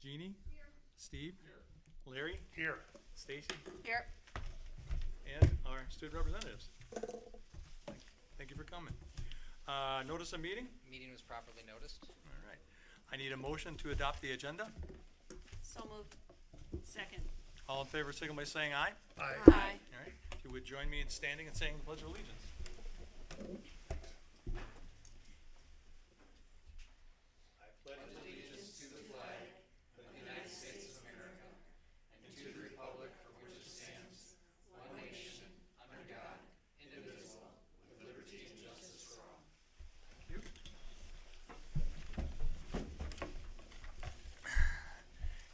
Jeannie? Here. Steve? Here. Larry? Here. Stacy? Here. And our student representatives. Thank you for coming. Notice of meeting? Meeting was properly noticed. All right. I need a motion to adopt the agenda. So moved. Second. All in favor, signal by saying aye. Aye. Aye. All right. If you would join me in standing and saying the Pledge of Allegiance. I pledge allegiance to the flag of the United States of America and to the republic for which it stands, one nation, under God, indivisible, with liberty and justice for all. Thank you.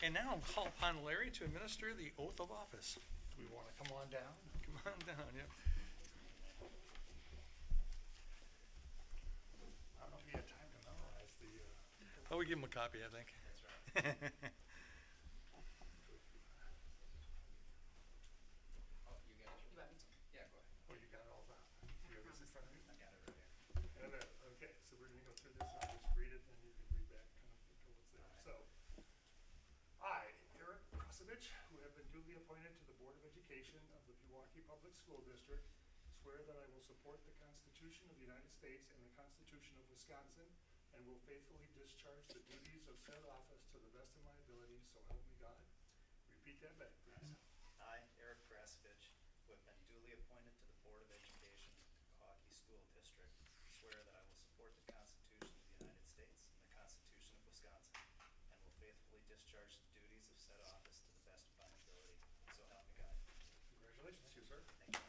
And now I'll call upon Larry to administer the oath of office. Do we want to come on down? Come on down, yeah. I don't know if you had time to memorize the. Oh, we give him a copy, I think. That's right. Oh, you got it. You want me to? Yeah, go ahead. Oh, you got it all done. You have this in front of you? I got it right here. And, okay, so we're gonna go through this, and I'll just read it, and you can read back kind of what's there. So, I, Eric Krasovich, who have been duly appointed to the Board of Education of the Pewaukee Public School District, swear that I will support the Constitution of the United States and the Constitution of Wisconsin, and will faithfully discharge the duties of said office to the best of my ability, so help me God. Repeat that back, please. I, Eric Krasovich, who have been duly appointed to the Board of Education of the Pewaukee School District, swear that I will support the Constitution of the United States and the Constitution of Wisconsin, and will faithfully discharge the duties of said office to the best of my ability, so help me God. Congratulations to you, sir. Thank you.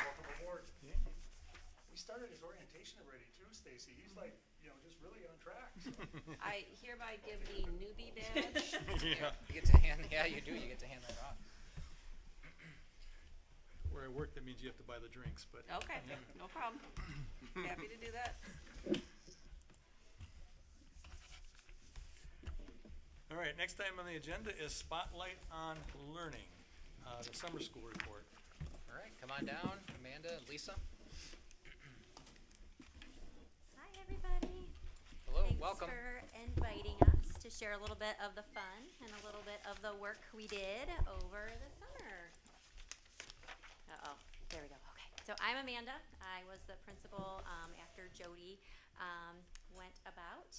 Welcome aboard. Yeah. We started his orientation already too, Stacy. He's like, just really on track. So. I hereby give the newbie badge. Yeah. You get to hand, yeah, you do. You get to hand that off. Where I work, that means you have to buy the drinks, but. Okay, no problem. Happy to do that. All right, next item on the agenda is Spotlight on Learning, the summer school report. All right, come on down, Amanda, Lisa. Hi, everybody. Hello, Thanks welcome. for inviting us to share a little bit of the fun and a little bit of the work we did over the summer. Uh-oh, there we go. Okay, so I'm Amanda. I was the principal after Jody went about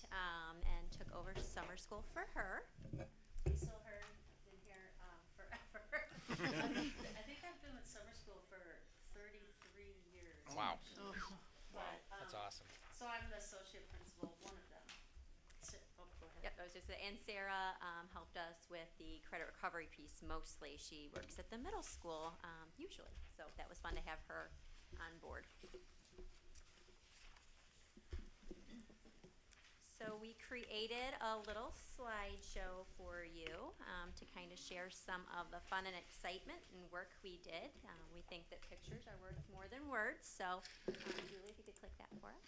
and took over summer school for her. So her been here forever. I think I've been with summer school for 33 years. Wow. But, That's awesome. So I'm the associate principal of one of them. Go ahead. Yep, I was just and Sarah helped us with the credit recovery piece mostly. She works at the middle school usually, so that was fun to have her on board. So we created a little slideshow for you to kind of share some of the fun and excitement and work we did. We think that pictures are worth more than words, so Julie, if you could click that for us.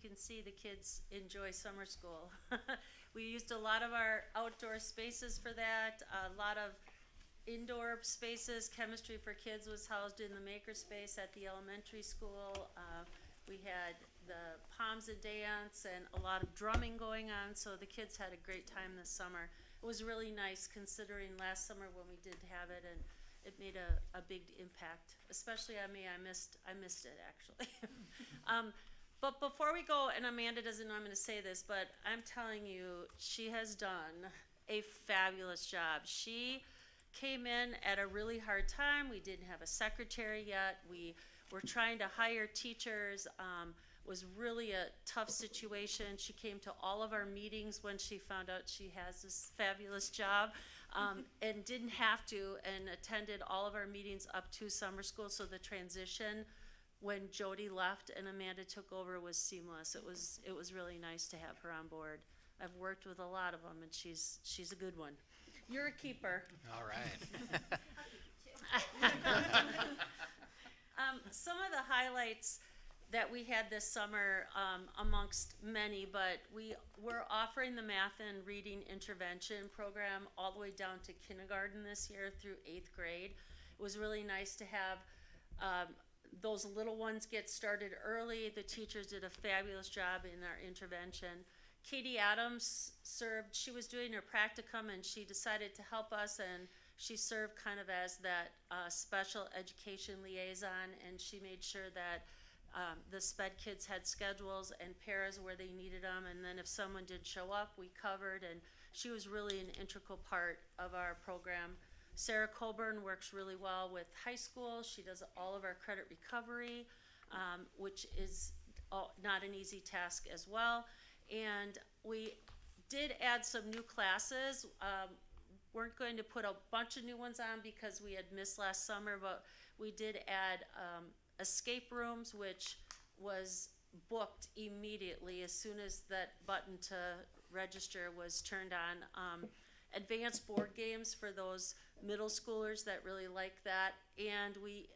can see the kids enjoy summer school. We used a lot of our outdoor spaces for that, a lot of indoor spaces. Chemistry for Kids was housed in the makerspace at the elementary school. We had the Palms and Dance and a lot of drumming going on, so the kids had a great time this summer. It was really nice considering last summer when we did have it, and it made a big impact, especially on me. I missed it, actually. But before we go, and Amanda doesn't know I'm gonna say this, but I'm telling you, she has done a fabulous job. She came in at a really hard time. We didn't have a secretary yet. We were trying to hire teachers. Was really a tough situation. She came to all of our meetings when she found out she has this fabulous job, and didn't have to, and attended all of our meetings up to summer school. So the transition when Jody left and Amanda took over was seamless. It was really nice to have her on board. I've worked with a lot of them, and she's a good one. You're a keeper. All right. Some of the highlights that we had this summer, amongst many, but we were offering the math and reading intervention program all the way down to kindergarten this year through 8th grade. It was really nice to have those little ones get started early. The teachers did a fabulous job in our intervention. Katie Adams served, she was doing her practicum and she decided to help us, and she served kind of as that special education liaison, and she made sure that the SPED kids had schedules and paras where they needed them, and then if someone did show up, we covered, and she was really an integral part of our program. Sarah Colburn works really well with high school. She does all of our credit recovery, which is not an easy task as well. And we did add some new classes. Weren't going to put a bunch of new ones on because we had missed last summer, but we did add escape rooms, which was booked immediately as soon as that button to register was turned on. Advanced board games for those middle schoolers that really like that, and we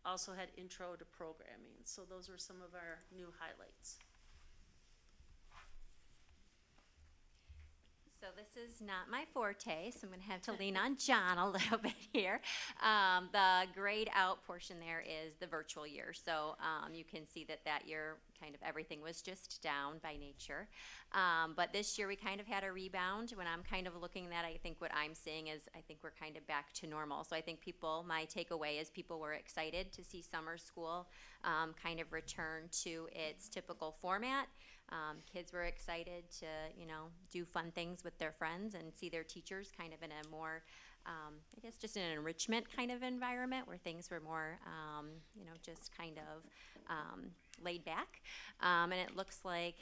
also had intro to programming. So those were some of our new highlights. So this is not my forte, so I'm going to have to lean on John a little bit here. The grade out portion there is the virtual year. So you can see that year kind of everything was just down by nature. But this year we kind of had a rebound. When I'm kind of looking at that, I think what I'm seeing is I think we're kind of back to normal. So I think my takeaway is people were excited to see summer school kind of return to its typical format. Kids were excited to, do fun things with their friends and see their teachers kind of in a more, I guess just in an enrichment kind of environment where things were more, just kind of laid back. And it looks like,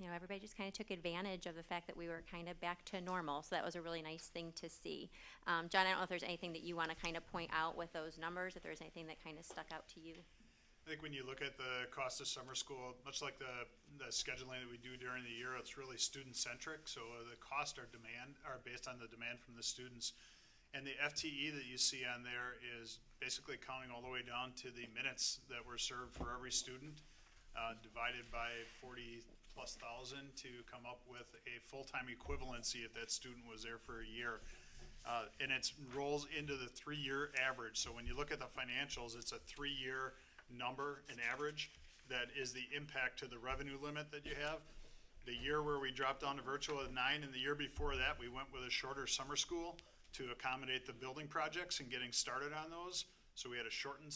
everybody just kind of took advantage of the fact that we were kind of back to normal. So that was a really nice thing to see. John, I don't know if there's anything that you want to kind of point out with those numbers, if there's anything that kind of stuck out to you. I think when you look at the cost of summer school, much like the scheduling that we do during the year, it's really student-centric. So the costs are based on the demand from the students. And the FTE that you see on there is basically counting all the way down to the minutes that were served for every student, divided by 40,000+ to come up with a full-time equivalency if that student was there for a year. And it rolls into the 3-year average. So when you look at the financials, it's a 3-year number, an average, that is the impact to the revenue limit that you have. The year where we dropped down to virtual at 9, and the year before that, we went with a shorter summer school to accommodate the building projects and getting started on those. So we had a shortened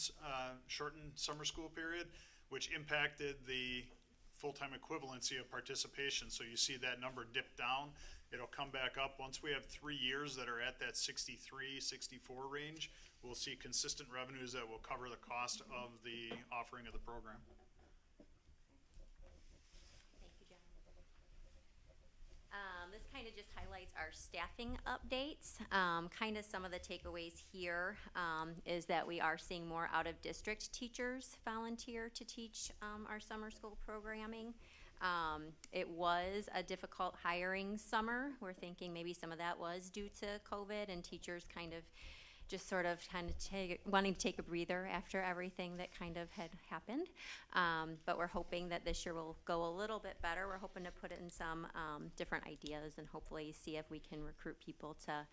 summer school period, which impacted the full-time equivalency of participation. So you see that number dip down. It'll come back up once we have 3 years that are at that 63, 64 range. We'll see consistent revenues that will cover the cost of the offering of the program. Thank you, John. This kind of just highlights our staffing updates. Kind of some of the takeaways here is that we are seeing more out-of-district teachers volunteer to teach our summer school programming. It was a difficult hiring summer. We're thinking maybe some of that was due to COVID and teachers kind of just sort of kind of wanting to take a breather after everything that kind of had happened. But we're hoping that this year will go a little bit better. We're hoping to put in some different ideas and hopefully see if we can recruit people to,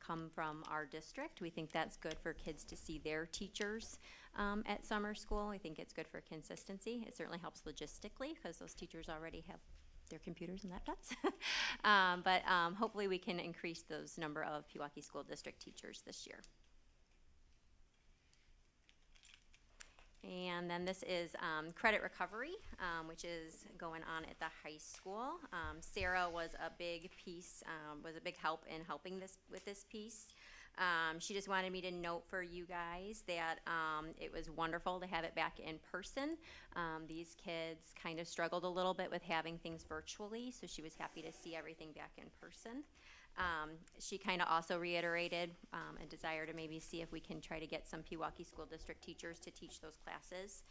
come from our district. We think that's good for kids to see their teachers at summer school. I think it's good for consistency. It certainly helps logistically because those teachers already have their computers and laptops. But hopefully we can increase those number of Pewaukee School District teachers this year. And then this is credit recovery, which is going on at the high school. Sarah was a big piece, was a big help in helping with this piece. She just wanted me to note for you guys that it was wonderful to have it back in person. These kids kind of struggled a little bit with having things virtually, so she was happy to see everything back in person. She kind of also reiterated a desire to maybe see if we can try to get some Pewaukee School District teachers to teach those classes.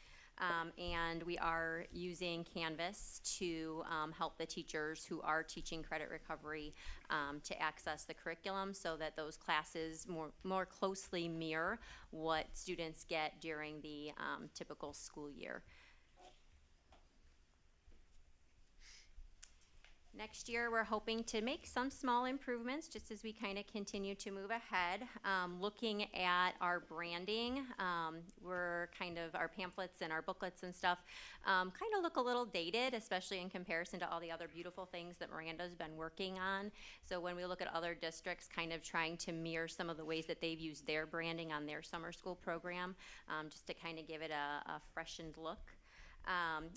And we are using Canvas to help the teachers who are teaching credit recovery to access the curriculum so that those classes more closely mirror what students get during the typical school year. Next year, we're hoping to make some small improvements just as we kind of continue to move ahead. Looking at our branding, we're kind of, our pamphlets and our booklets and stuff kind of look a little dated, especially in comparison to all the other beautiful things that Miranda's been working on. So when we look at other districts, kind of trying to mirror some of the ways that they've used their branding on their summer school program, just to kind of give it a freshened look.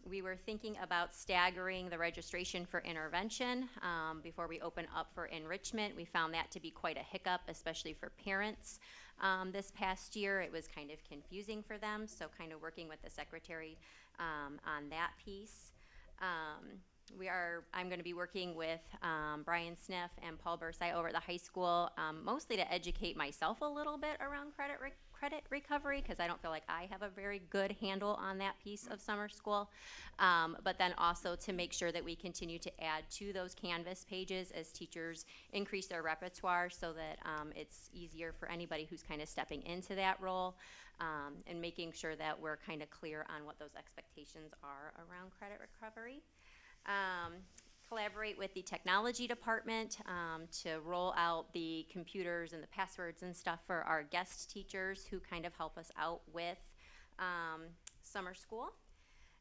We were thinking about staggering the registration for intervention before we open up for enrichment. We found that to be quite a hiccup, especially for parents. This past year, it was kind of confusing for them, so kind of working with the secretary on that piece. I'm going to be working with Brian Sniff and Paul Bursai over at the high school, mostly to educate myself a little bit around credit recovery, because I don't feel like I have a very good handle on that piece of summer school. But then also to make sure that we continue to add to those Canvas pages as teachers increase their repertoire so that it's easier for anybody who's kind of stepping into that role, and making sure that we're kind of clear on what those expectations are around credit recovery. Collaborate with the technology department to roll out the computers and the passwords and stuff for our guest teachers who kind of help us out with summer school,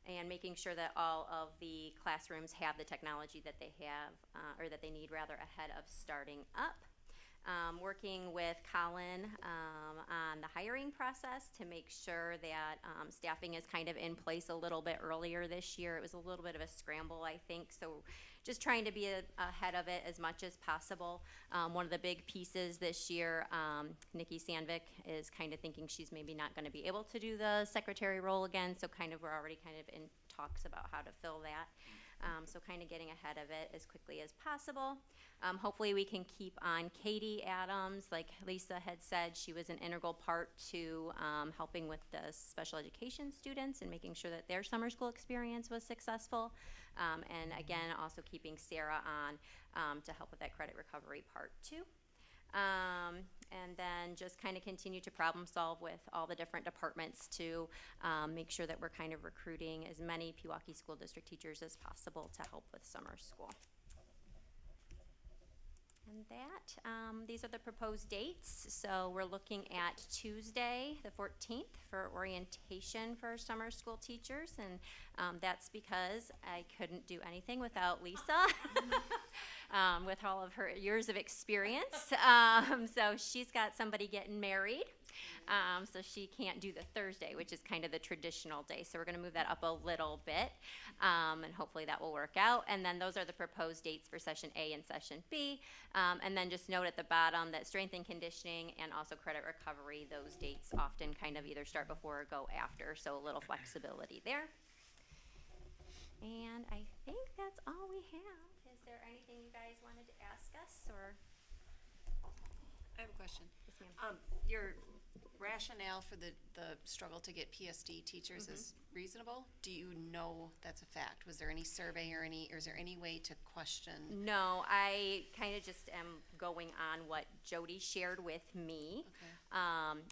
and making sure that all of the classrooms have the technology that they have, or that they need rather, ahead of starting up. Working with Colin on the hiring process to make sure that staffing is kind of in place a little bit earlier this year. It was a little bit of a scramble, I think, so just trying to be ahead of it as much as possible. One of the big pieces this year, Nikki Sandvik is kind of thinking she's maybe not going to be able to do the secretary role again, so kind of we're already kind of in talks about how to fill that. So kind of getting ahead of it as quickly as possible. Hopefully we can keep on Katie Adams. Like Lisa had said, she was an integral part to helping with the special education students and making sure that their summer school experience was successful. And again, also keeping Sarah on to help with that credit recovery part too. And then just kind of continue to problem solve with all the different departments to make sure that we're kind of recruiting as many Pewaukee School District teachers as possible to help with summer school. And that, these are the proposed dates. So we're looking at Tuesday, the 14th, for orientation for summer school teachers. And that's because I couldn't do anything without Lisa, with all of her years of experience. So she's got somebody getting married. So she can't do the Thursday, which is kind of the traditional day. So we're going to move that up a little bit, and hopefully that will work out. And then those are the proposed dates for session A and session B. And then just note at the bottom that strength and conditioning and also credit recovery, those dates often kind of either start before or go after, so a little flexibility there. And I think that's all we have. Is there anything you guys wanted to ask us, or? I have a question. Yes, ma'am. Your rationale for the struggle to get PSD teachers is reasonable? Do you know that's a fact? Was there any survey or is there any way to question? No, I kind of just am going on what Jody shared with me. Okay.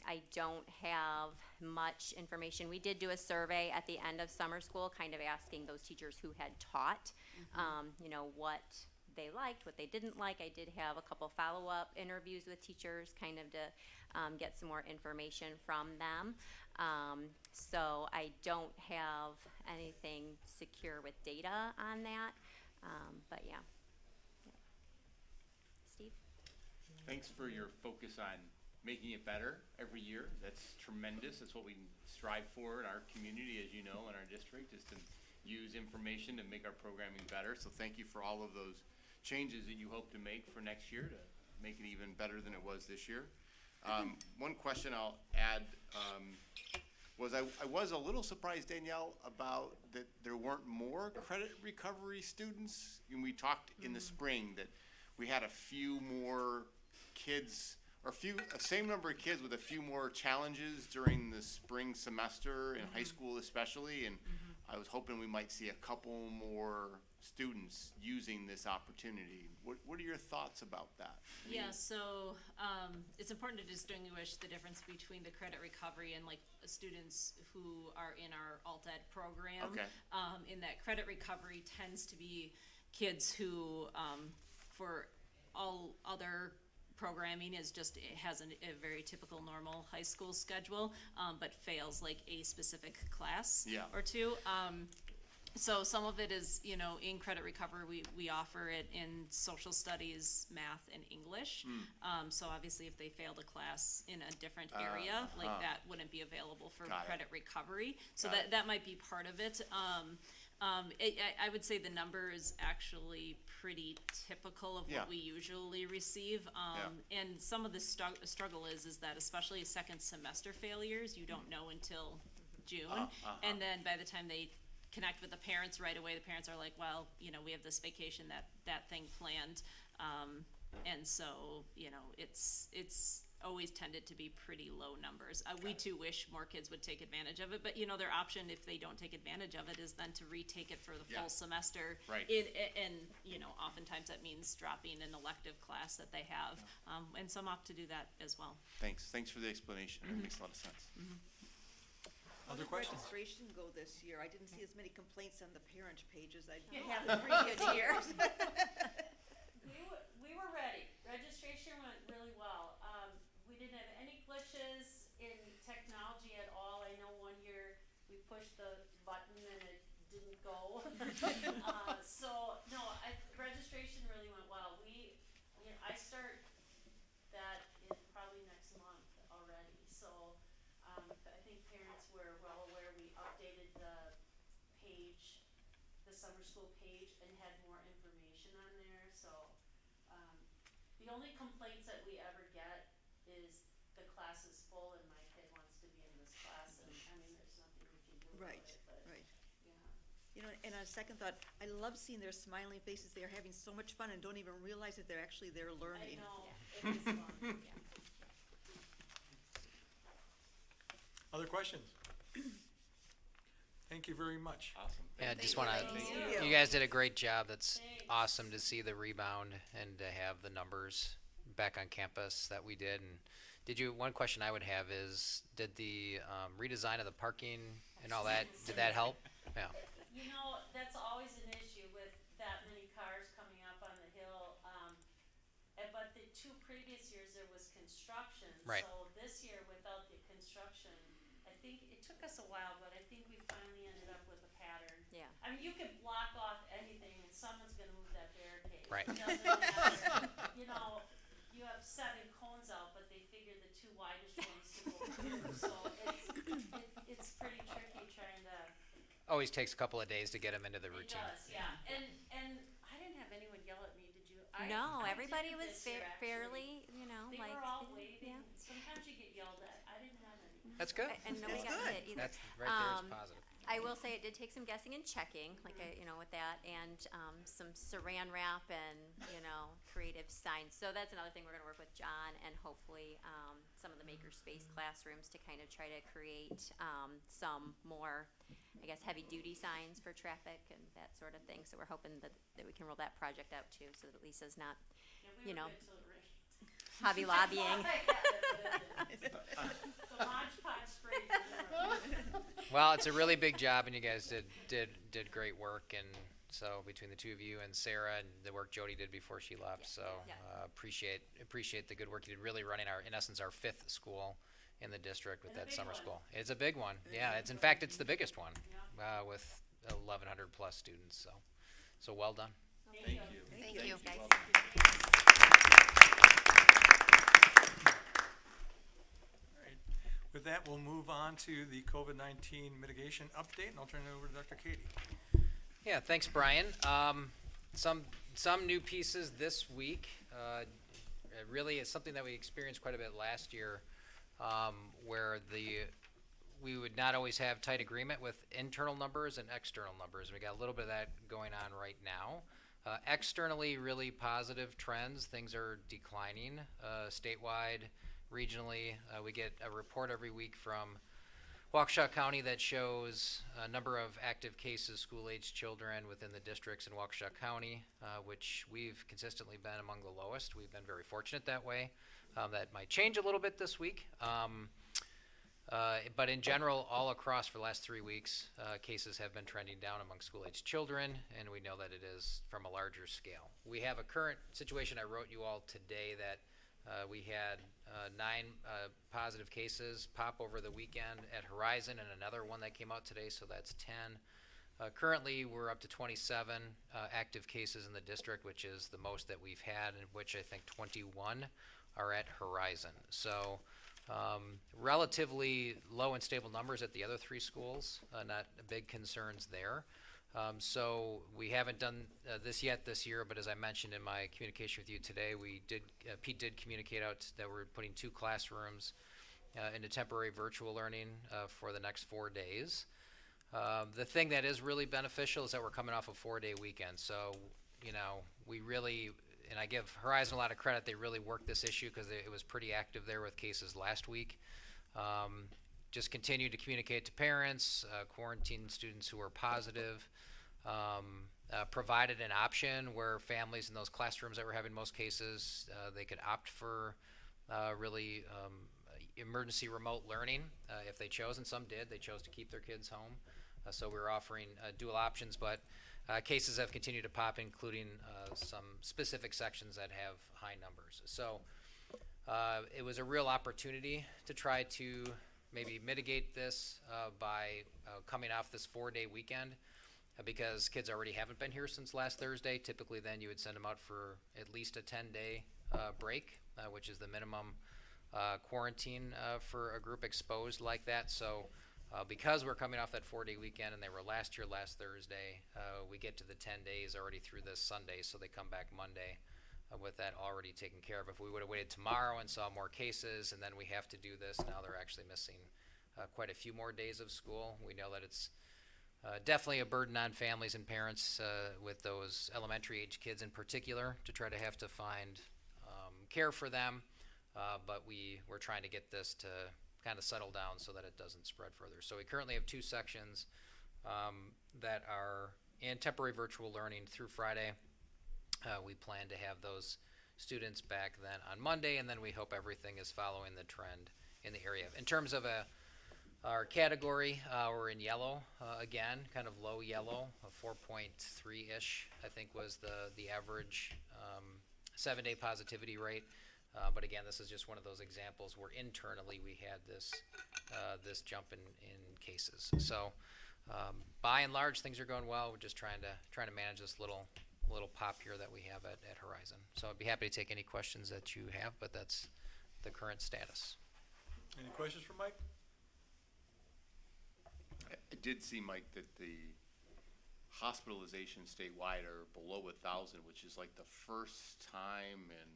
I don't have much information. We did do a survey at the end of summer school, kind of asking those teachers who had taught, you know, what they liked, what they didn't like. I did have a couple follow-up interviews with teachers, kind of to get some more information from them. So I don't have anything secure with data on that, but yeah. Steve? Thanks for your focus on making it better every year. That's tremendous. That's what we strive for in our community, as you know, in our district, is to use information to make our programming better. So thank you for all of those changes that you hope to make for next year to make it even better than it was this year. One question I'll add was I was a little surprised, Danielle, about that there weren't more credit recovery students. And we talked in the spring that we had a few more kids, or a same number of kids with a few more challenges during the spring semester in high school especially, and I was hoping we might see a couple more students using this opportunity. What are your thoughts about that? Yeah, so it's important to distinguish the difference between the credit recovery and like students who are in our alt-ed program. Okay. In that credit recovery tends to be kids who, for all other programming is just, it has a very typical normal high school schedule, but fails like a specific class or two. So some of it is, you know, in credit recovery, we offer it in social studies, math, and English. So obviously if they failed a class in a different area, like that wouldn't be available for credit recovery. So that might be part of it. I would say the number is actually pretty typical of what we usually receive. And some of the struggle is that especially second semester failures, you don't know until June. And then by the time they connect with the parents right away, the parents are like, well, you know, we have this vacation, that thing planned. And so, you know, it's always tended to be pretty low numbers. We too wish more kids would take advantage of it, but you know, their option if they don't take advantage of it is then to retake it for the full semester. Right. And you know, oftentimes that means dropping an elective class that they have, and some opt to do that as well. Thanks for the explanation. It makes a lot of sense. Other questions? Registration go this year? I didn't see as many complaints on the parent page as I have in previous years. We were ready. Registration went really well. We didn't have any glitches in technology at all. I know one year we pushed the button and it didn't go. So no, registration really went well. I start that in probably next month already. So I think parents were well aware. We updated the page, the summer school page, and had more information on there. So the only complaints that we ever get is the class is full and my kid wants to be in this class, and I mean, there's nothing we can do about it, but Right. yeah. You know, and on second thought, I love seeing their smiling faces. They're having so much fun and don't even realize that they're actually there I learning. know, it is fun, yeah. Other questions? Thank you very much. Awesome. Yeah, I just want to, you. you guys did a great job. That's awesome to see the rebound and to have the numbers back on campus that we did. And one question I would have is, did the redesign of the parking and all that, did that help? Yeah. You know, that's always an issue with that many cars coming up on the hill. But the 2 previous years there was construction. Right. So this year without the construction, I think it took us a while, but I think we finally ended up with a pattern. Yeah. I mean, you could block off anything and someone's gonna move that barricade. Right. It doesn't matter. You know, you have 7 cones out, but they figured the 2 widest ones to go through. So it's pretty tricky trying to. Always takes a couple of days to get them into the It routine. does, yeah. And I didn't have anyone yell at me, did you? No, I everybody did it was this year, actually. fairly, you know, They like. were all yeah. waving. Sometimes you get yelled at. I didn't have any. That's good. And nobody got hit either. That's right there is Um, positive. I will say it did take some guessing and checking, like with that, and some saran wrap and creative signs. So that's another thing we're going to work with John and hopefully some of the makerspace classrooms to kind of try to create some more, I guess, heavy duty signs for traffic and that sort of thing. So we're hoping that we can roll that project out too, so that Lisa's not, Hobby lobbying. Well, it's a really big job, and you guys did great work, and so between the two of you and Sarah and the work Jody did before she left, so appreciate the good work you did, really running in essence our 5th school in the district with that summer school. It's a big one, yeah. It's in fact it's the biggest one with 1,100 plus students. So well done. Thank you. Thank you. Guys. With that, we'll move on to the COVID-19 mitigation update, and I'll turn it over to Dr. Katie. Yeah, thanks, Brian. Some new pieces this week. Really, it's something that we experienced quite a bit last year, where we would not always have tight agreement with internal numbers and external numbers. We got a little bit of that going on right now. Externally, really positive trends. Things are declining statewide, regionally. We get a report every week from Waukesha County that shows a number of active cases, school-aged children within the districts in Waukesha County, which we've consistently been among the lowest. We've been very fortunate that way. That might change a little bit this week. But in general, all across for the last 3 weeks, cases have been trending down among school-aged children, and we know that it is from a larger scale. We have a current situation. I wrote you all today that we had 9 positive cases pop over the weekend at Horizon, and another one that came out today, so that's 10. Currently, we're up to 27 active cases in the district, which is the most that we've had, in which I think 21 are at Horizon. So relatively low and stable numbers at the other 3 schools, not big concerns there. So we haven't done this yet this year, but as I mentioned in my communication with you today, Pete did communicate out that we're putting 2 classrooms into temporary virtual learning for the next 4 days. The thing that is really beneficial is that we're coming off a 4-day weekend. So, we really, and I give Horizon a lot of credit, they really worked this issue because it was pretty active there with cases last week. Just continue to communicate to parents, quarantine students who are positive, provided an option where families in those classrooms that were having most cases, they could opt for really emergency remote learning if they chose, and some did. They chose to keep their kids home. So we were offering dual options, but cases have continued to pop, including some specific sections that have high numbers. So it was a real opportunity to try to maybe mitigate this by coming off this 4-day weekend, because kids already haven't been here since last Thursday. Typically then you would send them out for at least a 10-day break, which is the minimum quarantine for a group exposed like that. So because we're coming off that 4-day weekend and they were last Thursday, we get to the 10 days already through this Sunday, so they come back Monday with that already taken care of. If we would have waited tomorrow and saw more cases and then we have to do this, now they're actually missing quite a few more days of school. We know that it's definitely a burden on families and parents with those elementary age kids in particular to try to have to find care for them, but we're trying to get this to kind of settle down so that it doesn't spread further. So we currently have 2 sections that are in temporary virtual learning through Friday. We plan to have those students back then on Monday, and then we hope everything is following the trend in the area. In terms of our category, we're in yellow again, kind of low yellow, a 4.3-ish, I think was the average 7-day positivity rate. But again, this is just one of those examples where internally we had this jump in cases. So by and large, things are going well. We're just trying to manage this little pop here that we have at Horizon. So I'd be happy to take any questions that you have, but that's the current status. Any questions for Mike? I did see, Mike, that the hospitalizations statewide are below 1,000, which is like the first time in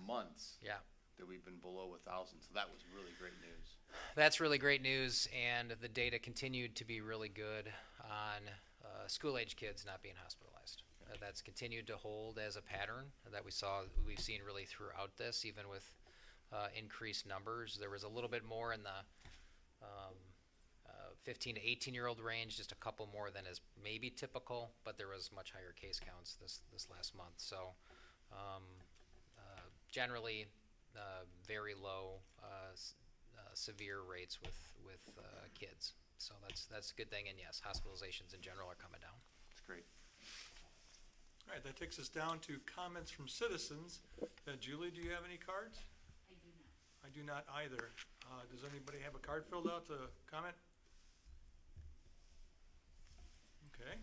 months Yeah. that we've been below 1,000, so that was really great news. That's really great news, and the data continued to be really good on school-age kids not being hospitalized. That's continued to hold as a pattern that we've seen really throughout this, even with increased numbers. There was a little bit more in the 15 to 18-year-old range, just a couple more than is maybe typical, but there was much higher case counts this last month. So generally, very low severe rates with kids. So that's a good thing. And yes, hospitalizations in general are coming down. It's great. All right, that takes us down to comments from citizens. Julie, do you have any cards? I do not either. Does anybody have a card filled out to comment? Okay,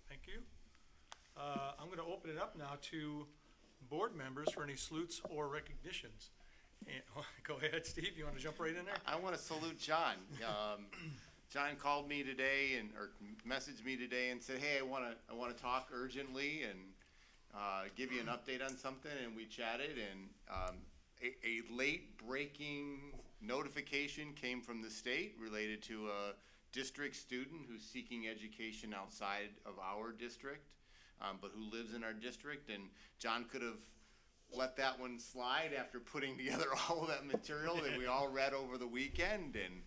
thank you. I'm going to open it up now to board members for any salutes or recognitions. And, go ahead, Steve. You want to jump right in there? I want to salute John. John called me today or messaged me today and said, "Hey, I want to talk urgently and give you an update on something." And we chatted, and a late breaking notification came from the state related to a district student who's seeking education outside of our district, but who lives in our district. And John could have let that one slide after putting together all of that material that we all read over the weekend, and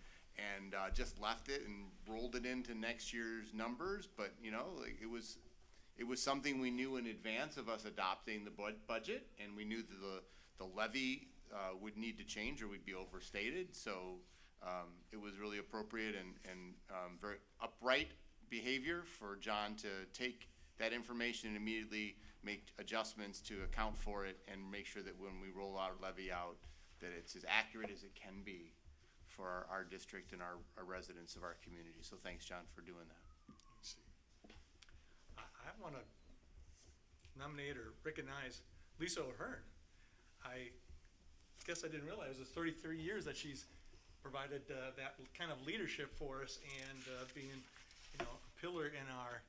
just left it and rolled it into next year's numbers. But it was something we knew in advance of us adopting the budget, and we knew that the levy would need to change or we'd be overstated. So it was really appropriate and very upright behavior for John to take that information and immediately make adjustments to account for it and make sure that when we roll our levy out, that it's as accurate as it can be for our district and our residents of our community. So thanks, John, for doing that. Let's see. I want to nominate or recognize Lisa O'Hearn. I guess I didn't realize it's 33 years that she's provided that kind of leadership for us and being, a pillar in our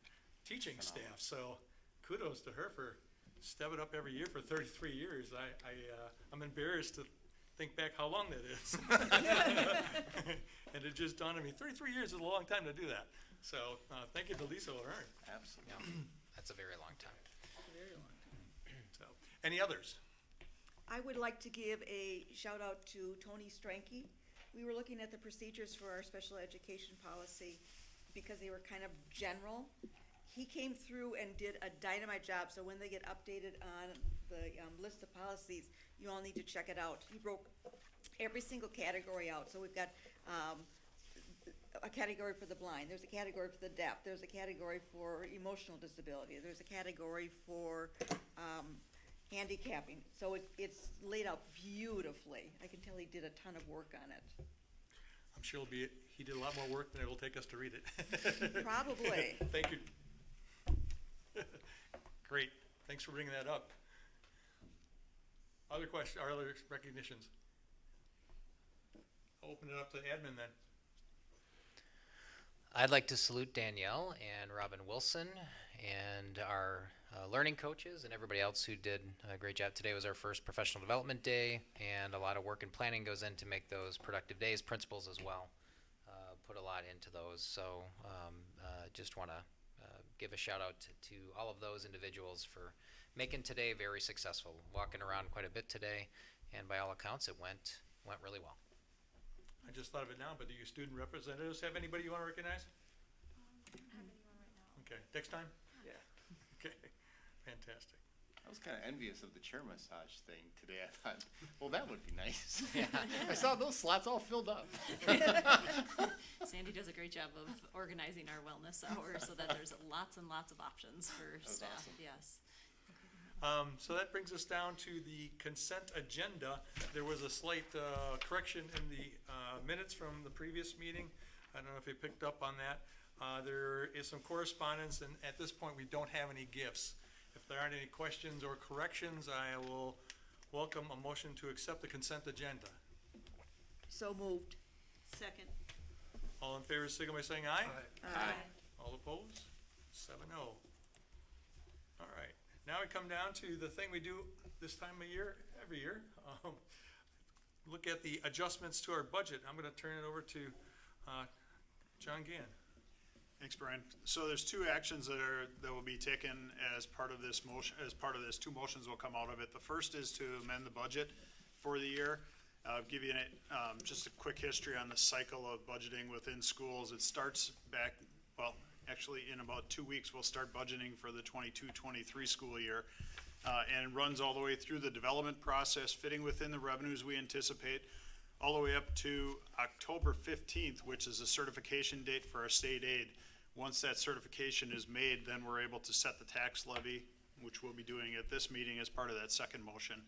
teaching staff. So kudos to her for stepping up every year for 33 years. I'm embarrassed to think back how long that is. And it just dawned on me, 33 years is a long time to do that. So thank you to Lisa O'Hearn. Absolutely. Yeah, that's a very long time. Very long time. So, any others? I would like to give a shout out to Tony Stranke. We were looking at the procedures for our special education policy because they were kind of general. He came through and did a dynamite job, so when they get updated on the list of policies, you all need to check it out. He broke every single category out. So we've got a category for the blind, there's a category for the deaf, there's a category for emotional disability, there's a category for handicapping. So it's laid out beautifully. I can tell he did a ton of work on it. I'm sure he did a lot more work than it will take us to read it. Probably. Thank you. Great. Thanks for bringing that up. Other questions, or other recognitions? I'll open it up to admin then. I'd like to salute Danielle and Robin Wilson and our learning coaches and everybody else who did a great job. Today was our first professional development day, and a lot of work and planning goes in to make those productive days. Principals as well put a lot into those. So just want to give a shout out to all of those individuals for making today very successful. Walking around quite a bit today, and by all accounts, it went really well. I just thought of it now, but do you student representatives have anybody you want to recognize? I don't have anyone right now. Okay, next time? Yeah. Okay, fantastic. I was kind of envious of the chair massage thing today. I thought, well, that would be nice. Yeah. I saw those slots all filled up. Sandy does a great job of organizing our wellness hours so that there's lots and lots of options for That's staff, awesome. yes. So that brings us down to the consent agenda. There was a slight correction in the minutes from the previous meeting. I don't know if you picked up on that. There is some correspondence, and at this point we don't have any gifts. If there aren't any questions or corrections, I will welcome a motion to accept the consent agenda. So moved. Second. All in favor, signal by saying aye. Aye. All opposed? 7-0. All right. Now we come down to the thing we do this time of year, every year. look at the adjustments to our budget. I'm gonna turn it over to, John Gann. Thanks, Brian. So there's two actions that will be taken as part of this motion, as part of this. Two motions will come out of it. The first is to amend the budget for the year. Give you just a quick history on the cycle of budgeting within schools. It starts back, well, actually in about 2 weeks, we'll start budgeting for the 22-23 school year. And runs all the way through the development process, fitting within the revenues we anticipate, all the way up to October 15th, which is a certification date for our state aid. Once that certification is made, then we're able to set the tax levy, which we'll be doing at this meeting as part of that second motion.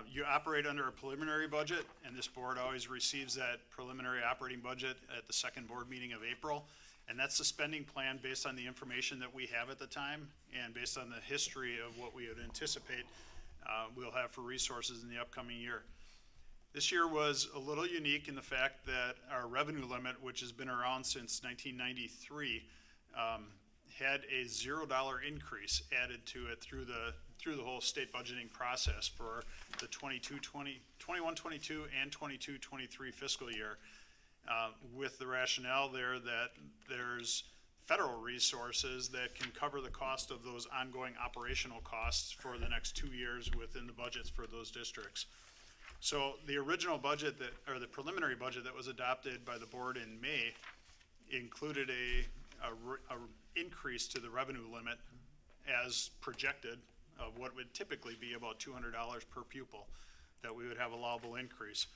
You operate under a preliminary budget, and this board always receives that preliminary operating budget at the second board meeting of April. And that's the spending plan based on the information that we have at the time and based on the history of what we would anticipate we'll have for resources in the upcoming year. This year was a little unique in the fact that our revenue limit, which has been around since 1993, had a $0 increase added to it through the whole state budgeting process for the 21-22 and 22-23 fiscal year. With the rationale there that there's federal resources that can cover the cost of those ongoing operational costs for the next 2 years within the budgets for those districts. So the original budget or the preliminary budget that was adopted by the board in May included a increase to the revenue limit as projected of what would typically be about $200 per pupil that we would have allowable increase.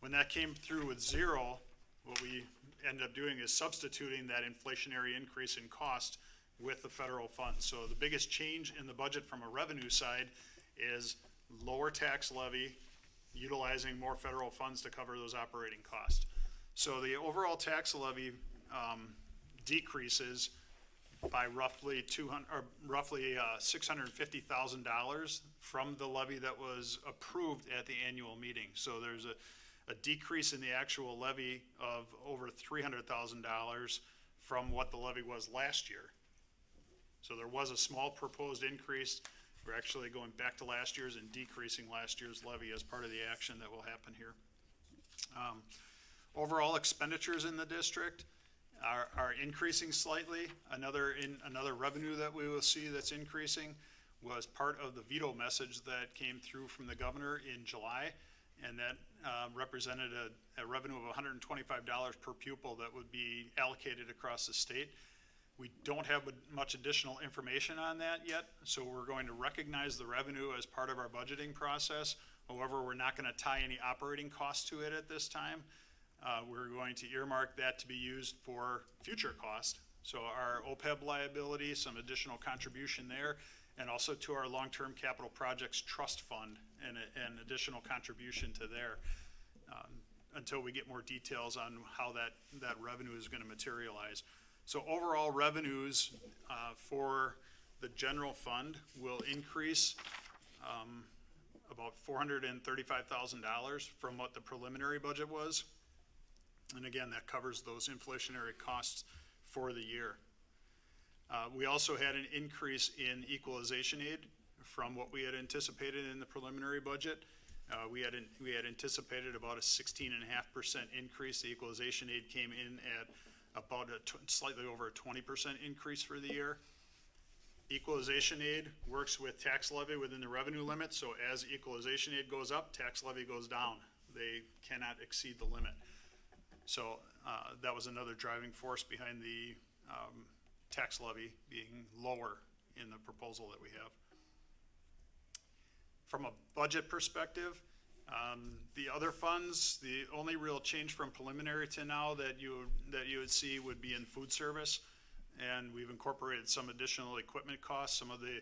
When that came through with zero, what we ended up doing is substituting that inflationary increase in cost with the federal funds. So the biggest change in the budget from a revenue side is lower tax levy, utilizing more federal funds to cover those operating costs. So the overall tax levy decreases by roughly $650,000 from the levy that was approved at the annual meeting. So there's a decrease in the actual levy of over $300,000 from what the levy was last year. So there was a small proposed increase. We're actually going back to last year's and decreasing last year's levy as part of the action that will happen here. Overall expenditures in the district are increasing slightly. Another revenue that we will see that's increasing was part of the veto message that came through from the governor in July, and that represented a revenue of $125 per pupil that would be allocated across the state. We don't have much additional information on that yet, so we're going to recognize the revenue as part of our budgeting process. However, we're not going to tie any operating costs to it at this time. We're going to earmark that to be used for future cost. So our OPEB liability, some additional contribution there, and also to our long-term capital projects trust fund and an additional contribution to there until we get more details on how that revenue is going to materialize. So overall revenues for the general fund will increase about $435,000 from what the preliminary budget was. And again, that covers those inflationary costs for the year. We also had an increase in equalization aid from what we had anticipated in the preliminary budget. We had anticipated about a 16.5% increase. The equalization aid came in at about slightly over a 20% increase for the year. Equalization aid works with tax levy within the revenue limit, so as equalization aid goes up, tax levy goes down. They cannot exceed the limit. So that was another driving force behind the tax levy being lower in the proposal that we have. From a budget perspective, the other funds, the only real change from preliminary to now that you would see would be in food service, and we've incorporated some additional equipment costs, some of the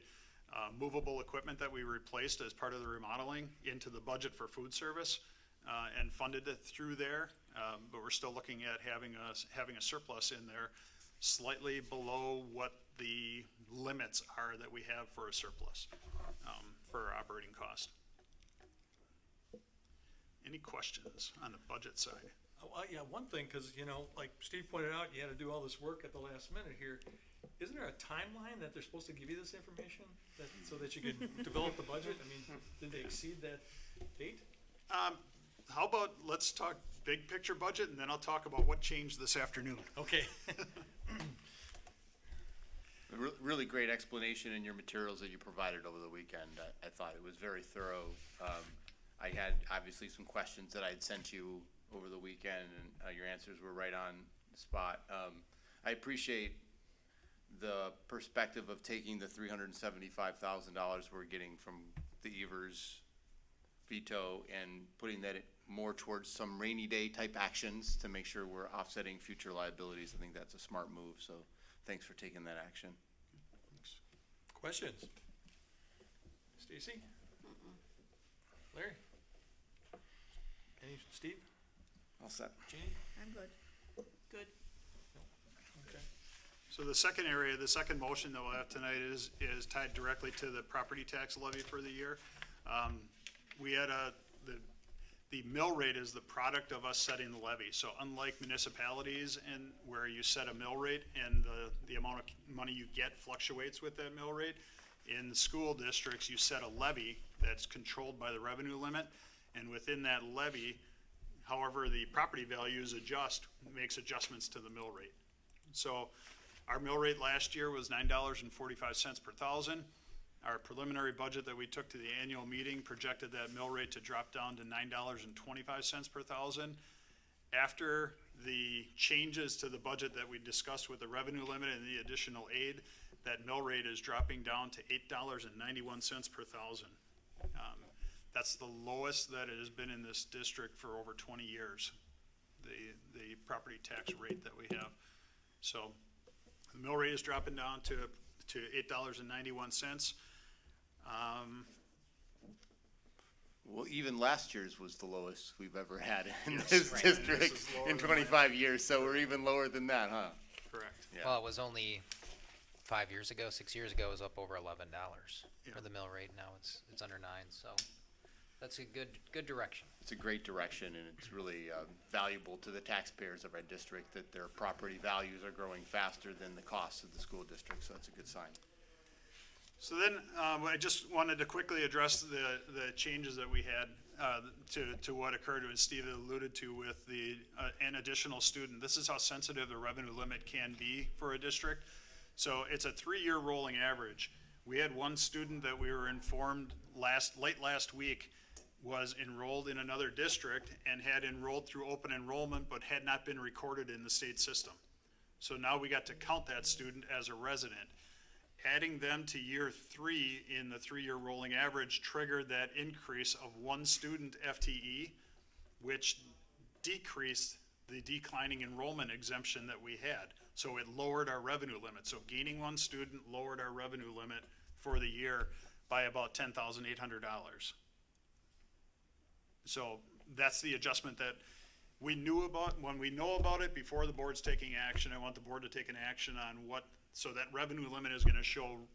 movable equipment that we replaced as part of the remodeling into the budget for food service, and funded it through there. But we're still looking at having a surplus in there, slightly below what the limits are that we have for a surplus for our operating cost. Any questions on the budget side? Yeah, one thing, because, like Steve pointed out, you had to do all this work at the last minute here. Isn't there a timeline that they're supposed to give you this information so that you can develop the budget? I mean, did they exceed that date? how about, let's talk big picture budget, and then I'll talk about what changed this afternoon. Okay. Really great explanation in your materials that you provided over the weekend. I thought it was very thorough. I had obviously some questions that I had sent you over the weekend, and your answers were right on the spot. I appreciate the perspective of taking the $375,000 we're getting from the Evers veto and putting that more towards some rainy day type actions to make sure we're offsetting future liabilities. I think that's a smart move, so thanks for taking that action. Questions? Stacy? Larry? Any, Steve? All set. Jeannie? I'm good. Good. Okay. So the second area, the second motion that we'll have tonight is tied directly to the property tax levy for the year. We had the mill rate is the product of us setting the levy. So unlike municipalities and where you set a mill rate and the amount of money you get fluctuates with that mill rate, in the school districts, you set a levy that's controlled by the revenue limit. And within that levy, however the property values adjust, makes adjustments to the mill rate. So our mill rate last year was $9.45 per thousand. Our preliminary budget that we took to the annual meeting projected that mill rate to drop down to $9.25 per thousand. After the changes to the budget that we discussed with the revenue limit and the additional aid, that mill rate is dropping down to $8.91 per thousand. That's the lowest that it has been in this district for over 20 years, the property tax rate that we have. So the mill rate is dropping down to $8.91. Well, even last year's was the lowest we've ever had in Yes, this right. district This is lower in than 25 years, so we're even lower than that, huh? Correct. Yeah. Well, it was only 5 years ago, 6 years ago, it was up over $11 Yeah. for the mill rate. Now it's under 9, so that's a good direction. It's a great direction, and it's really valuable to the taxpayers of our district that their property values are growing faster than the costs of the school district, so that's a good sign. So then, I just wanted to quickly address the changes that we had to what occurred, as Steve alluded to with an additional student. This is how sensitive the revenue limit can be for a district. So it's a 3-year rolling average. We had one student that we were informed late last week was enrolled in another district and had enrolled through open enrollment but had not been recorded in the state system. So now we got to count that student as a resident. Adding them to year 3 in the 3-year rolling average triggered that increase of one student FTE, which decreased the declining enrollment exemption that we had. So it lowered our revenue limit. So gaining one student lowered our revenue limit for the year by about $10,800. So that's the adjustment that we knew about. When we know about it before the board's taking action, I want the board to take an action on so that revenue limit is gonna show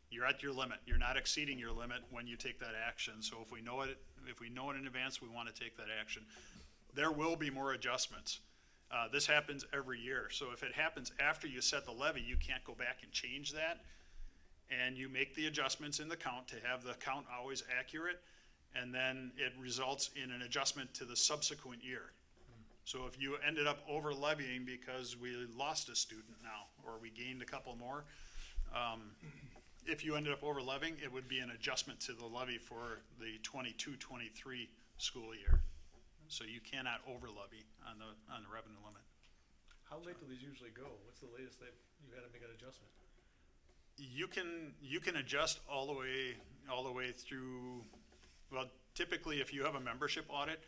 you're at your limit. You're not exceeding your limit when you take that action. So if we know it in advance, we wanna take that action. There will be more adjustments. This happens every year. So if it happens after you set the levy, you can't go back and change that. And you make the adjustments in the count to have the count always accurate. And then it results in an adjustment to the subsequent year. So if you ended up over levying because we lost a student now, or we gained a couple more, if you ended up over levying, it would be an adjustment to the levy for the 22-23 school year. So you cannot over levy on the revenue limit. How late do these usually go? What's the latest that you had to make an adjustment? You can adjust all the way through. Well, typically, if you have a membership audit,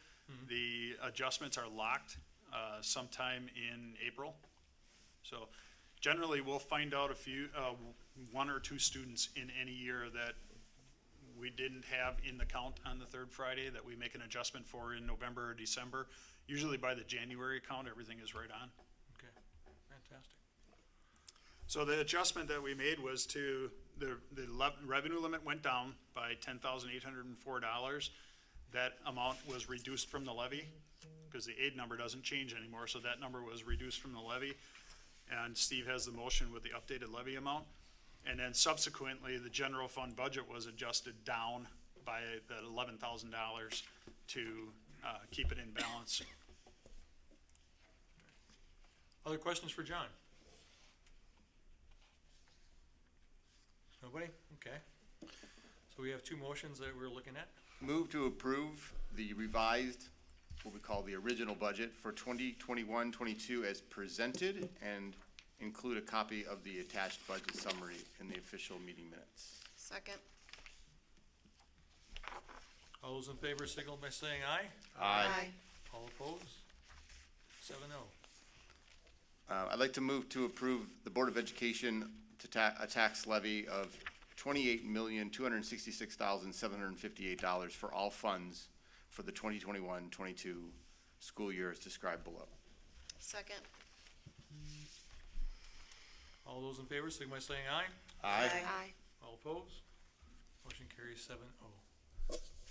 the adjustments are locked sometime in April. So generally, we'll find out one or two students in any year that we didn't have in the count on the third Friday that we make an adjustment for in November or December. Usually by the January count, everything is right on. Okay, fantastic. So the adjustment that we made was to the revenue limit went down by $10,804. That amount was reduced from the levy because the aid number doesn't change anymore. So that number was reduced from the levy. And Steve has the motion with the updated levy amount. And then subsequently, the general fund budget was adjusted down by that $11,000 to keep it in balance. Other questions for John? Nobody? Okay. So we have two motions that we're looking at. Move to approve the revised, what we call the original budget for 2021-22 as presented, and include a copy of the attached budget summary in the official meeting minutes. Second. All those in favor signal by saying aye. Aye. All opposed? 7-0. I'd like to move to approve the Board of Education to a tax levy of $28,266,758 for all funds for the 2021-22 school year as described below. Second. All those in favor signal by saying aye. Aye. Aye. All opposed? Motion carries 7-0.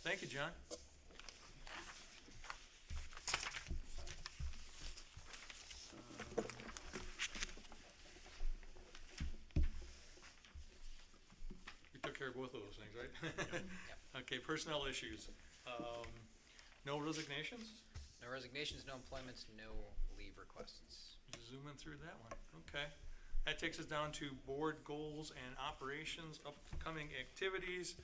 Thank you, John. We took care of both of those things, right? Okay, personnel issues. No resignations? No resignations, no employments, no leave requests. Zooming through that one, okay. That takes us down to board goals and operations, upcoming activities.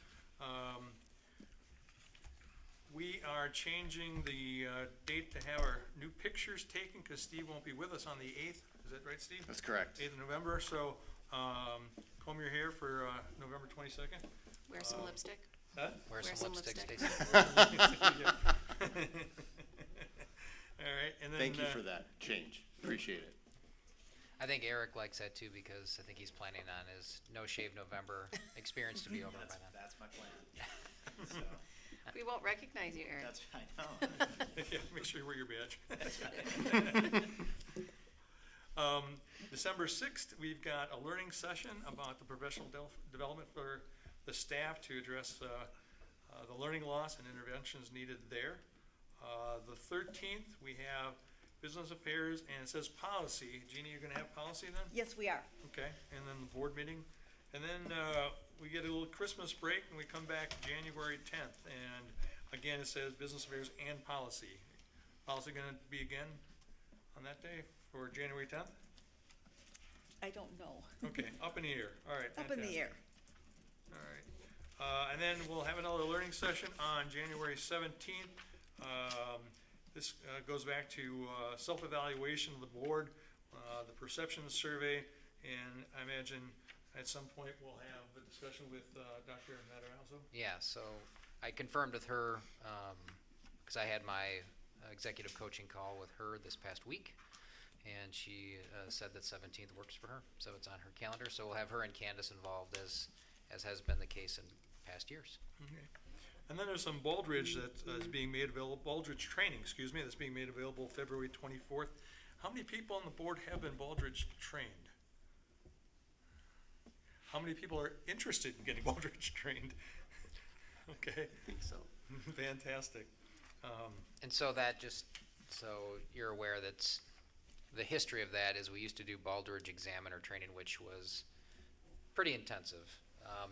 We are changing the date to have our new pictures taken, because Steve won't be with us on the 8th. Is that right, Steve? That's correct. 8th of November, so comb your hair for November 22nd. Wear some lipstick. Huh? Wear Wear some some lipstick, lipstick. Stacy. All right, and then. Thank you for that change. Appreciate it. I think Eric likes that too, because I think he's planning on his No Shave November experience to be over by then. That's my plan. So, We won't recognize you, Eric. that's, I know. Yeah, make sure you wear your badge. December 6th, we've got a learning session about the professional development for the staff to address the learning loss and interventions needed there. The 13th, we have business affairs, and it says policy. Jeannie, you're gonna have policy then? Yes, we are. Okay, and then the board meeting. And then we get a little Christmas break, and we come back January 10th. And again, it says business affairs and policy. Policy gonna be again on that day for January 10th? I don't know. Okay, up in the air. All right, Up in the fantastic. air. All right. And then we'll have another learning session on January 17th. This goes back to self-evaluation of the board, the perception survey, and I imagine at some point we'll have a discussion with Dr. Matarazzo. Yeah, so I confirmed with her, because I had my executive coaching call with her this past week, and she said that 17th works for her, so it's on her calendar. So we'll have her and Candace involved, as has been the case in past years. Okay. And then there's some Baldridge that is being made available, Baldridge training, excuse me, that's being made available February 24th. How many people on the board have been Baldridge trained? How many people are interested in getting Baldridge trained? Okay. I think so. Fantastic. And so that just, so you're aware that the history of that is we used to do Baldridge Examiner training, which was pretty intensive.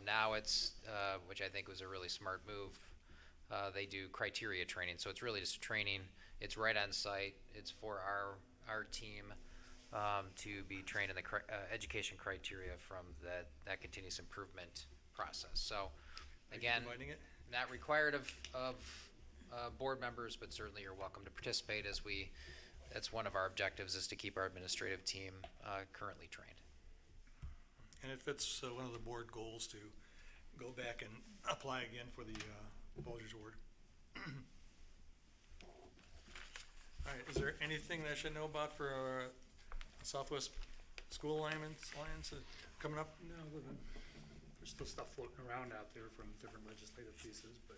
Now it's, which I think was a really smart move, they do criteria training. So it's really just training. It's right on site. It's for our team to be trained in the education criteria from that continuous improvement process. So again, Are you providing it? not required of board members, but certainly you're welcome to participate, as that's one of our objectives, is to keep our administrative team currently trained. And it fits one of the board goals to go back and apply again for the Baldridge Award. All right, is there anything that I should know about for our Southwest School Alliance coming up? No, there's still stuff floating around out there from different legislative pieces, but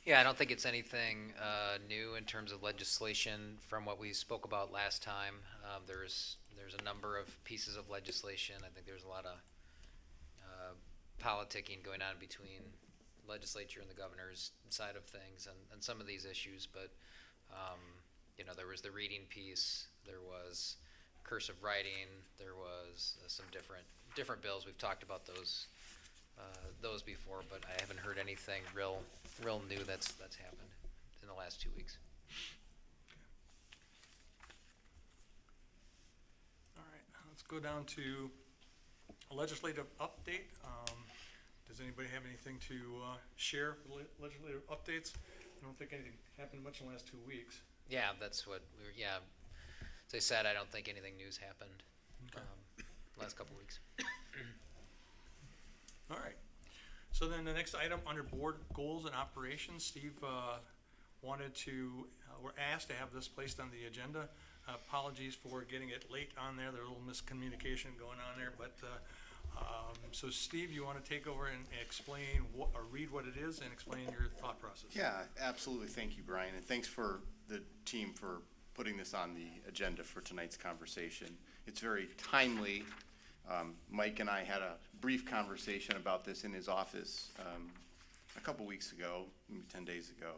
Yeah, I don't think it's anything new in terms of legislation from what we spoke about last time. There's a number of pieces of legislation. I think there's a lot of politicking going on between legislature and the governor's side of things and some of these issues. But there was the reading piece. There was cursive writing. There was some different bills. We've talked about those before, but I haven't heard anything real new that's happened in the last 2 weeks. All right, let's go down to a legislative update. Does anybody have anything to share for legislative updates? I don't think anything happened much in the last 2 weeks. Yeah, that's what we were, yeah. As I said, I don't think anything news happened, Okay. last couple weeks. All right. So then the next item under board goals and operations, Steve wanted to, we're asked to have this placed on the agenda. Apologies for getting it late on there. There's a little miscommunication going on there, but so Steve, you want to take over and explain what, or read what it is and explain your thought process? Yeah, absolutely. Thank you, Brian, and thanks for the team for putting this on the agenda for tonight's conversation. It's very timely. Mike and I had a brief conversation about this in his office a couple weeks ago, maybe 10 days ago.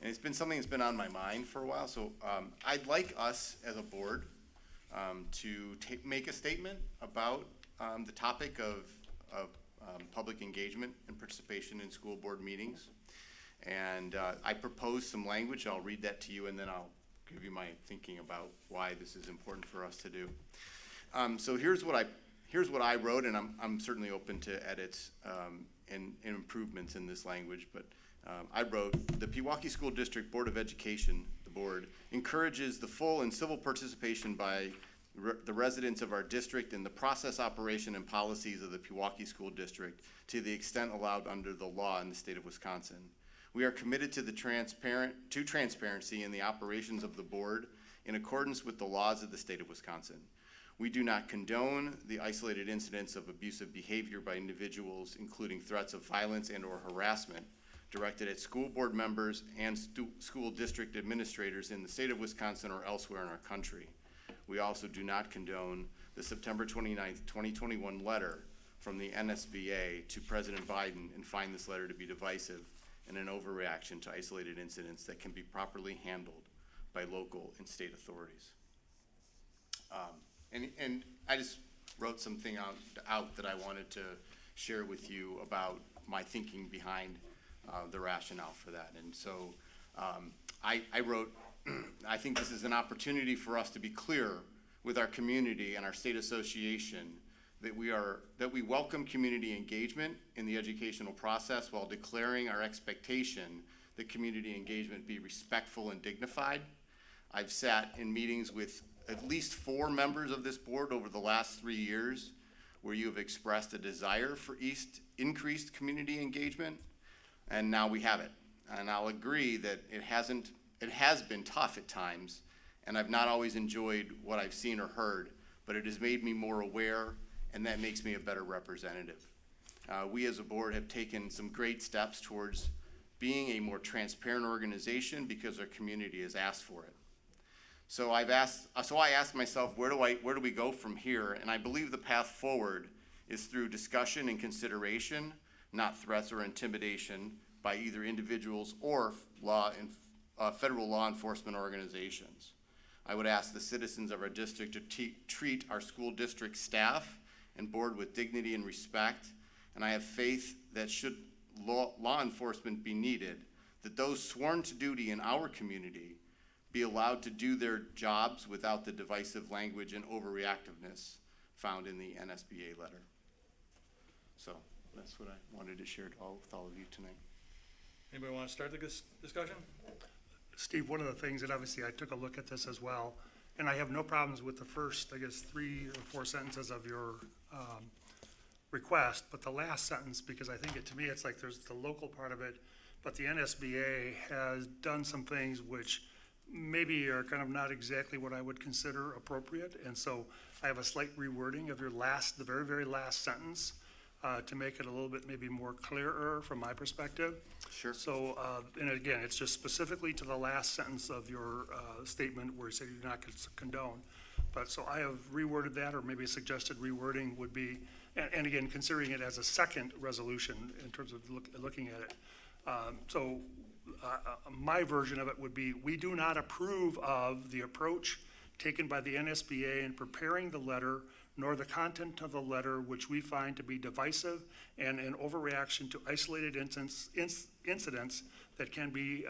And it's been something that's been on my mind for a while, so I'd like us as a board to make a statement about the topic of public engagement and participation in school board meetings. And I proposed some language. I'll read that to you, and then I'll give you my thinking about why this is important for us to do. So here's what I wrote, and I'm certainly open to edits and improvements in this language. But I wrote, the Pewaukee School District Board of Education, the board, encourages the full and civil participation by the residents of our district in the process, operation, and policies of the Pewaukee School District to the extent allowed under the law in the state of Wisconsin. We are committed to transparency in the operations of the board in accordance with the laws of the state of Wisconsin. We do not condone the isolated incidents of abusive behavior by individuals, including threats of violence and or harassment directed at school board members and school district administrators in the state of Wisconsin or elsewhere in our country. We also do not condone the September 29th, 2021 letter from the NSBA to President Biden and find this letter to be divisive and an overreaction to isolated incidents that can be properly handled by local and state authorities. And I just wrote something out that I wanted to share with you about my thinking behind the rationale for that. And so I wrote, I think this is an opportunity for us to be clear with our community and our state association that we welcome community engagement in the educational process while declaring our expectation that community engagement be respectful and dignified. I've sat in meetings with at least 4 members of this board over the last 3 years where you have expressed a desire for increased community engagement, and now we have it. And I'll agree that it has been tough at times, and I've not always enjoyed what I've seen or heard, but it has made me more aware, and that makes me a better representative. We as a board have taken some great steps towards being a more transparent organization because our community has asked for it. So I asked myself, where do we go from here? And I believe the path forward is through discussion and consideration, not threats or intimidation by either individuals or federal law enforcement organizations. I would ask the citizens of our district to treat our school district staff and board with dignity and respect, and I have faith that should law enforcement be needed, that those sworn to duty in our community be allowed to do their jobs without the divisive language and overreactiveness found in the NSBA letter. So that's what I wanted to share with all of you tonight. Anybody want to start the discussion? Steve, one of the things that obviously I took a look at this as well, and I have no problems with the first, I guess, 3 or 4 sentences of your request, but the last sentence, because I think to me, it's like there's the local part of it, but the NSBA has done some things which maybe are kind of not exactly what I would consider appropriate, and so I have a slight rewording of the very, very last sentence to make it a little bit maybe more clearer from my perspective. Sure. So, and again, it's just specifically to the last sentence of your statement where you say you do not condone. But so I have reworded that, or maybe a suggested rewording would be, and again, considering it as a second resolution in terms of looking at it. My version of it would be, we do not approve of the approach taken by the NSBA in preparing the letter, nor the content of the letter, which we find to be divisive and an overreaction to isolated incidents that can be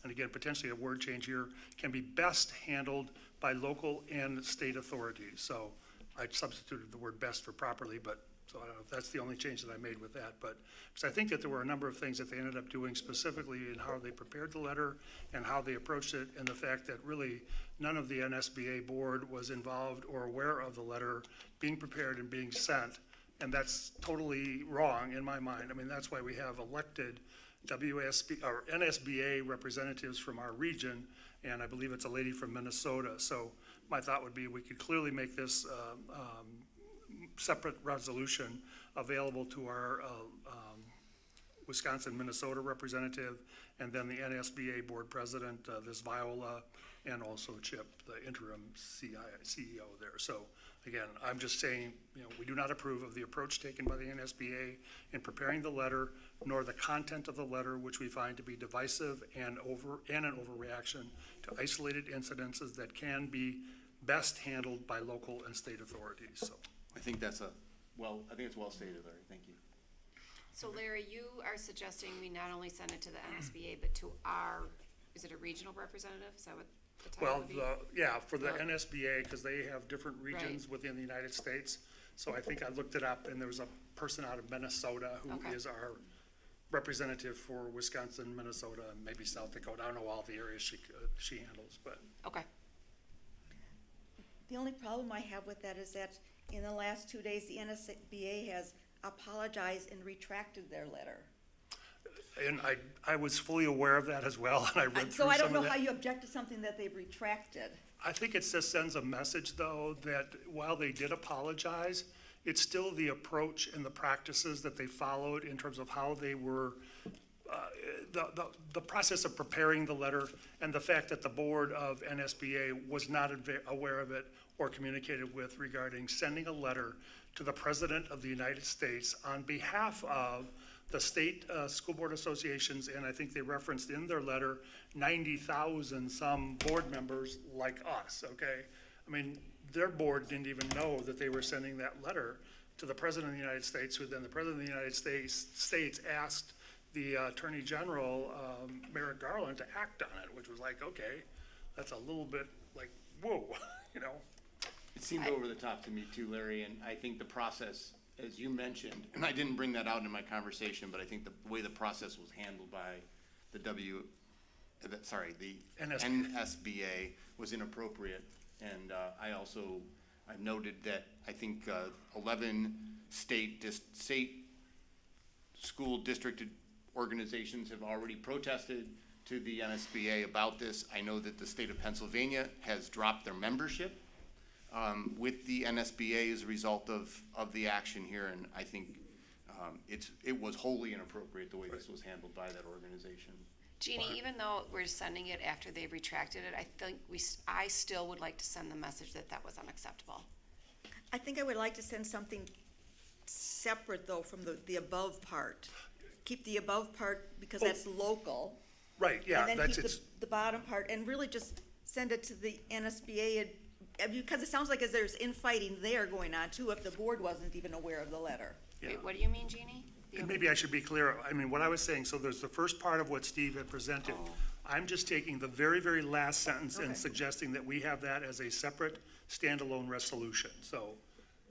and again, potentially a word change here, can be best handled by local and state authorities. So I substituted the word best for properly, but, so I don't know if that's the only change that I made with that, but, because I think that there were a number of things that they ended up doing specifically in how they prepared the letter and how they approached it, and the fact that really none of the NSBA board was involved or aware of the letter being prepared and being sent, and that's totally wrong in my mind. I mean, that's why we have elected WSB, or NSBA representatives from our region, and I believe it's a lady from Minnesota. So my thought would be we could clearly make this separate resolution available to our Wisconsin, Minnesota representative, and then the NSBA board president, this Viola, and also Chip, the interim CEO there. So again, I'm just saying, we do not approve of the approach taken by the NSBA in preparing the letter, nor the content of the letter, which we find to be divisive and an overreaction to isolated incidences that can be best handled by local and state authorities. So I think that's I think it's well stated, Larry, thank you. So Larry, you are suggesting we not only send it to the NSBA, but to our, is it a regional representative? Is that what the title would be? For the NSBA, because they have different regions within the United States. So I think I looked it up, and there was a person out of Minnesota who is our representative for Wisconsin, Minnesota, and maybe South Dakota. I don't know all the areas she handles, but. Okay. The only problem I have with that is that in the last 2 days, the NSBA has apologized and retracted their letter. And I was fully aware of that as well, and I read through some So of I don't know that. how you object to something that they've retracted. I think it just sends a message, though, that while they did apologize, it's still the approach and the practices that they followed in terms of how they were, the process of preparing the letter, and the fact that the board of NSBA was not aware of it or communicated with regarding sending a letter to the President of the United States on behalf of the state school board associations, and I think they referenced in their letter 90,000 some board members like us, okay? I mean, their board didn't even know that they were sending that letter to the President of the United States, who then the President of the United States asked the Attorney General, Merrick Garland, to act on it, which was like, okay, that's a little bit like, whoa, It seemed over the top to me too, Larry, and I think the process, as you mentioned, and I didn't bring that out in my conversation, but I think the way the process was handled by the NSBA was inappropriate. And I've noted that I think 11 state school district organizations have already protested to the NSBA about this. I know that the state of Pennsylvania has dropped their membership with the NSBA as a result of the action here, and I think it was wholly inappropriate the way this was handled by that organization. Jeannie, even though we're sending it after they've retracted it, I think I still would like to send the message that that was unacceptable. I think I would like to send something separate, though, from the above part. Keep the above part because that's local. Right, yeah, And then that's keep it's. the bottom part and really just send it to the NSBA because it sounds like as there's infighting there going on too, if the board wasn't even aware of the letter. Yeah. Wait, what do you mean, Jeannie? And maybe I should be clear, I mean, what I was saying, so there's the first part of what Steve had presented. I'm just taking the very, very last sentence and suggesting that we have that as a separate standalone resolution. So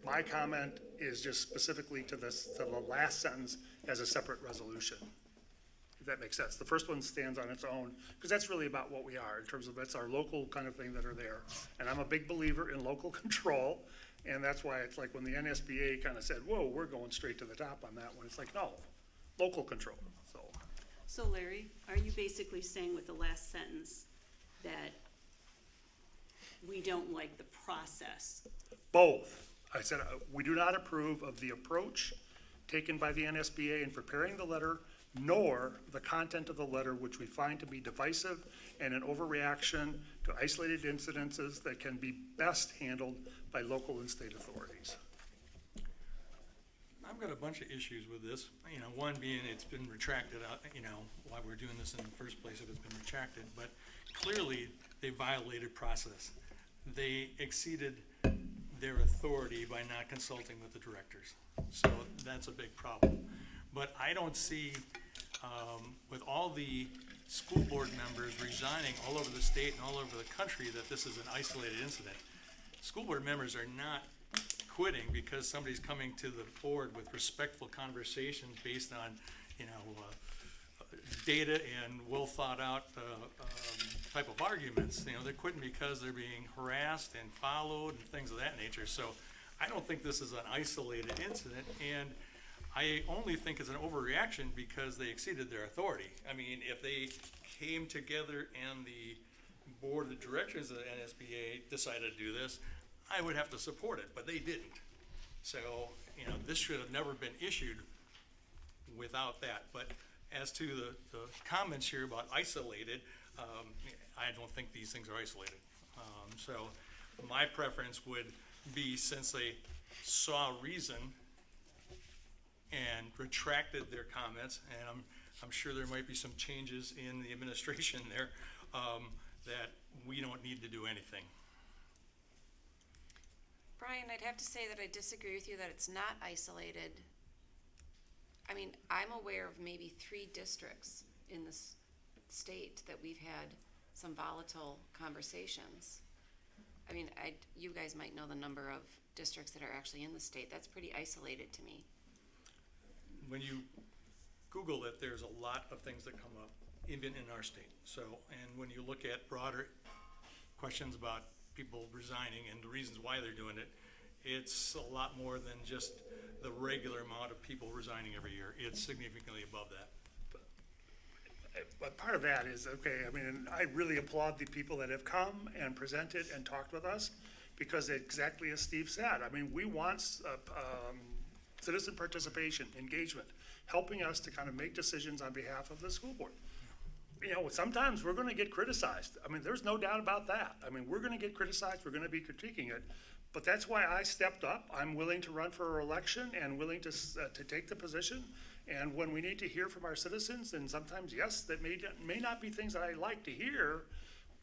my comment is just specifically to the last sentence as a separate resolution, if that makes sense. The first one stands on its own, because that's really about what we are in terms of, that's our local kind of thing that are there. And I'm a big believer in local control. And that's why it's like when the NSBA kind of said, whoa, we're going straight to the top on that one. It's like, no, local control, so. So Larry, are you basically saying with the last sentence that we don't like the process? Both. I said, we do not approve of the approach taken by the NSBA in preparing the letter, nor the content of the letter, which we find to be divisive and an overreaction to isolated incidences that can be best handled by local and state authorities. I've got a bunch of issues with this, one being it's been retracted, why we're doing this in the first place if it's been retracted, but clearly they violated process. They exceeded their authority by not consulting with the directors. So that's a big problem. But I don't see, with all the school board members resigning all over the state and all over the country that this is an isolated incident. School board members are not quitting because somebody's coming to the board with respectful conversations based on, data and well thought out type of arguments. They're quitting because they're being harassed and followed and things of that nature. So I don't think this is an isolated incident, and I only think it's an overreaction because they exceeded their authority. I mean, if they came together and the board of directors of the NSBA decided to do this, I would have to support it, but they didn't. So, this should have never been issued without that. But as to the comments here about isolated, I don't think these things are isolated. So my preference would be, since they saw reason and retracted their comments, and I'm sure there might be some changes in the administration there, that we don't need to do anything. Brian, I'd have to say that I disagree with you that it's not isolated. I mean, I'm aware of maybe 3 districts in this state that we've had some volatile conversations. I mean, you guys might know the number of districts that are actually in the state. That's pretty isolated to me. When you Google it, there's a lot of things that come up, even in our state. So, and when you look at broader questions about people resigning and the reasons why they're doing it, it's a lot more than just the regular amount of people resigning every year. It's significantly above that. But part of that is, okay, I mean, I really applaud the people that have come and presented and talked with us, because exactly as Steve said, I mean, we want citizen participation, engagement, helping us to kind of make decisions on behalf of the school board. Sometimes we're gonna get criticized. I mean, there's no doubt about that. I mean, we're gonna get criticized, we're gonna be critiquing it, but that's why I stepped up. I'm willing to run for election and willing to take the position. And when we need to hear from our citizens, and sometimes, yes, that may not be things that I like to hear,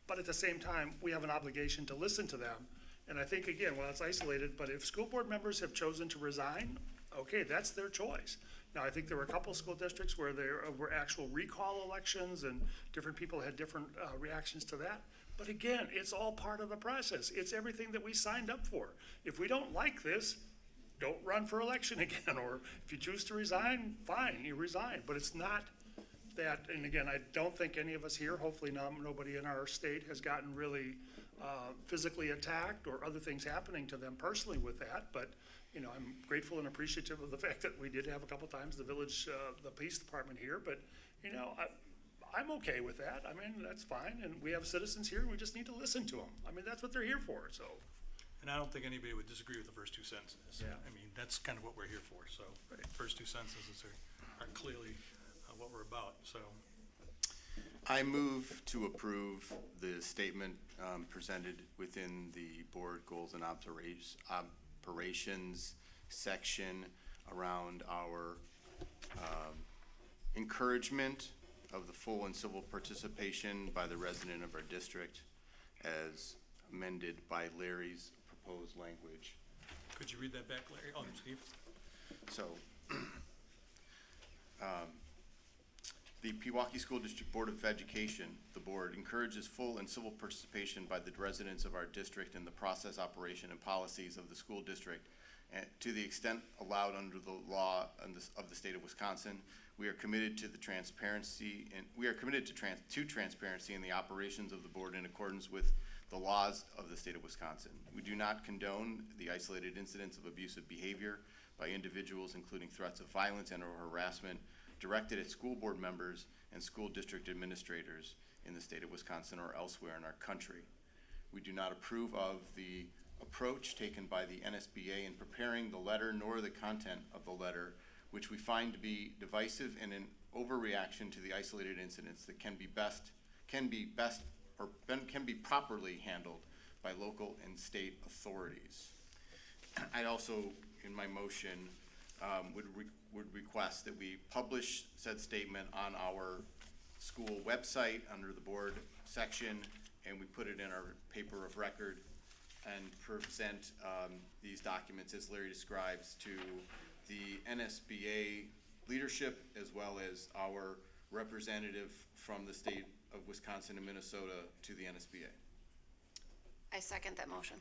but at the same time, we have an obligation to listen to them. And I think, again, well, it's isolated, but if school board members have chosen to resign, okay, that's their choice. Now, I think there were a couple school districts where there were actual recall elections and different people had different reactions to that. But again, it's all part of the process. It's everything that we signed up for. If we don't like this, don't run for election again, or if you choose to resign, fine, you resign. But it's not that, and again, I don't think any of us here, hopefully nobody in our state has gotten really physically attacked or other things happening to them personally with that. But I'm grateful and appreciative of the fact that we did have a couple times the village, the police department here. But I'm okay with that. I mean, that's fine. And we have citizens here, and we just need to listen to them. I mean, that's what they're here for, so. And I don't think anybody would disagree with the first 2 sentences. Yeah. I mean, that's kind of what we're here for. So, first 2 sentences are clearly what we're about. So, I move to approve the statement presented within the board goals and operations section around our encouragement of the full and civil participation by the resident of our district as amended by Larry's proposed language. could you read that back, Larry? Oh, Steve? So, the Pewaukee School District Board of Education, the board, encourages full and civil participation by the residents of our district in the process, operation, and policies of the school district. And to the extent allowed under the law of the state of Wisconsin, we are committed to the transparency, and we are committed to transparency in the operations of the board in accordance with the laws of the state of Wisconsin. We do not condone the isolated incidents of abusive behavior by individuals, including threats of violence and or harassment directed at school board members and school district administrators in the state of Wisconsin or elsewhere in our country. We do not approve of the approach taken by the NSBA in preparing the letter nor the content of the letter, which we find to be divisive and an overreaction to the isolated incidents that can be properly handled by local and state authorities. I also, in my motion, would request that we publish said statement on our school website under the board section, and we put it in our paper of record and present these documents as Larry describes to the NSBA leadership as well as our representative from the state of Wisconsin and Minnesota to the NSBA. I second that motion.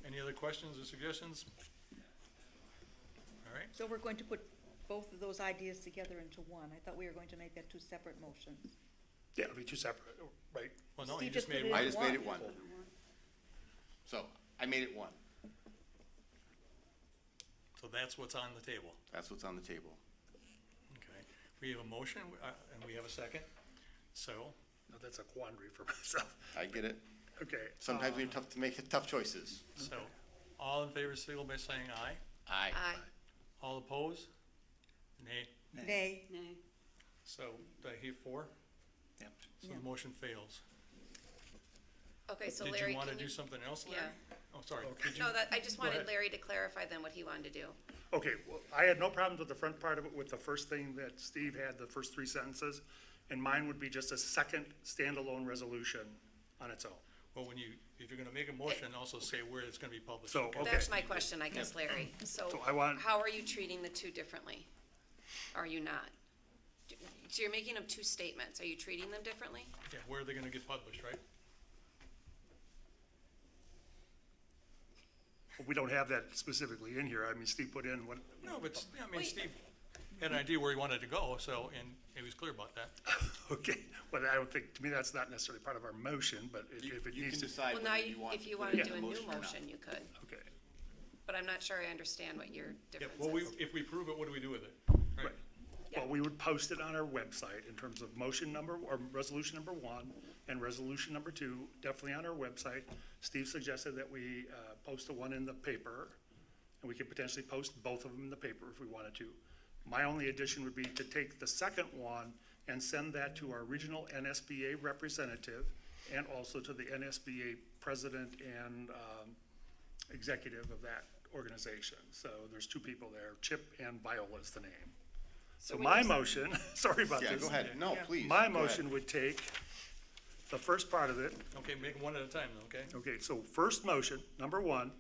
Any other questions or suggestions? All right, So we're going to put both of those ideas together into one. I thought we were going to make that two separate motions. Yeah, it'll be two separate, right? well, no, you Steve just just made put it one. I just made it one. One. So I made it one. So that's what's on the table. That's what's on the table. Okay, we have a motion, and we have a second, so, Now, that's a quandary for myself. I get it. Okay. Sometimes we have to make tough choices. so, all in favor, signal by saying aye. Aye. Aye. All opposed? Nay. Nay. Nay. So, do I hear four? Yep. So the motion fails. Okay, so Did Larry, you wanna can do you? something else, Larry? Yeah. Oh, sorry, did you? No, I just Go wanted ahead. Larry to clarify then what he wanted to do. Okay, well, I had no problems with the front part of it, with the first thing that Steve had, the first three sentences, and mine would be just a second standalone resolution on its own. Well, if you're gonna make a motion, also say where it's gonna be published. So, okay? okay. That's my question, I guess, Larry. So So I want- how are you treating the two differently? Are you not? So you're making them two statements. Are you treating them differently? Yeah, where are they gonna get published, right? We don't have that specifically in here. I mean, Steve put in what, No, but, I mean, Wait. Steve had an idea where he wanted to go, so, and he was clear about that. okay, but I don't think, to me, that's not necessarily part of our motion, but if it You needs can to. decide Well, now, whether you want. if you put want it to in do a the new or not. motion, you could. Okay, But I'm not sure I understand what your Yeah, difference well, is. if we prove it, what do we do with it? right. Yeah. Well, we would post it on our website in terms of motion number, or resolution number 1 and resolution number 2, definitely on our website. Steve suggested that we post the one in the paper, and we could potentially post both of them in the paper if we wanted to. My only addition would be to take the second one and send that to our regional NSBA representative and also to the NSBA president and executive of that organization. So there's two people there, Chip and Viola's the name. So when my you s- motion, sorry about this. Yeah, go ahead. No, please. My go ahead. motion would take the first part of it. Okay, make them one at a time, then, okay? Okay, so first motion, number 1,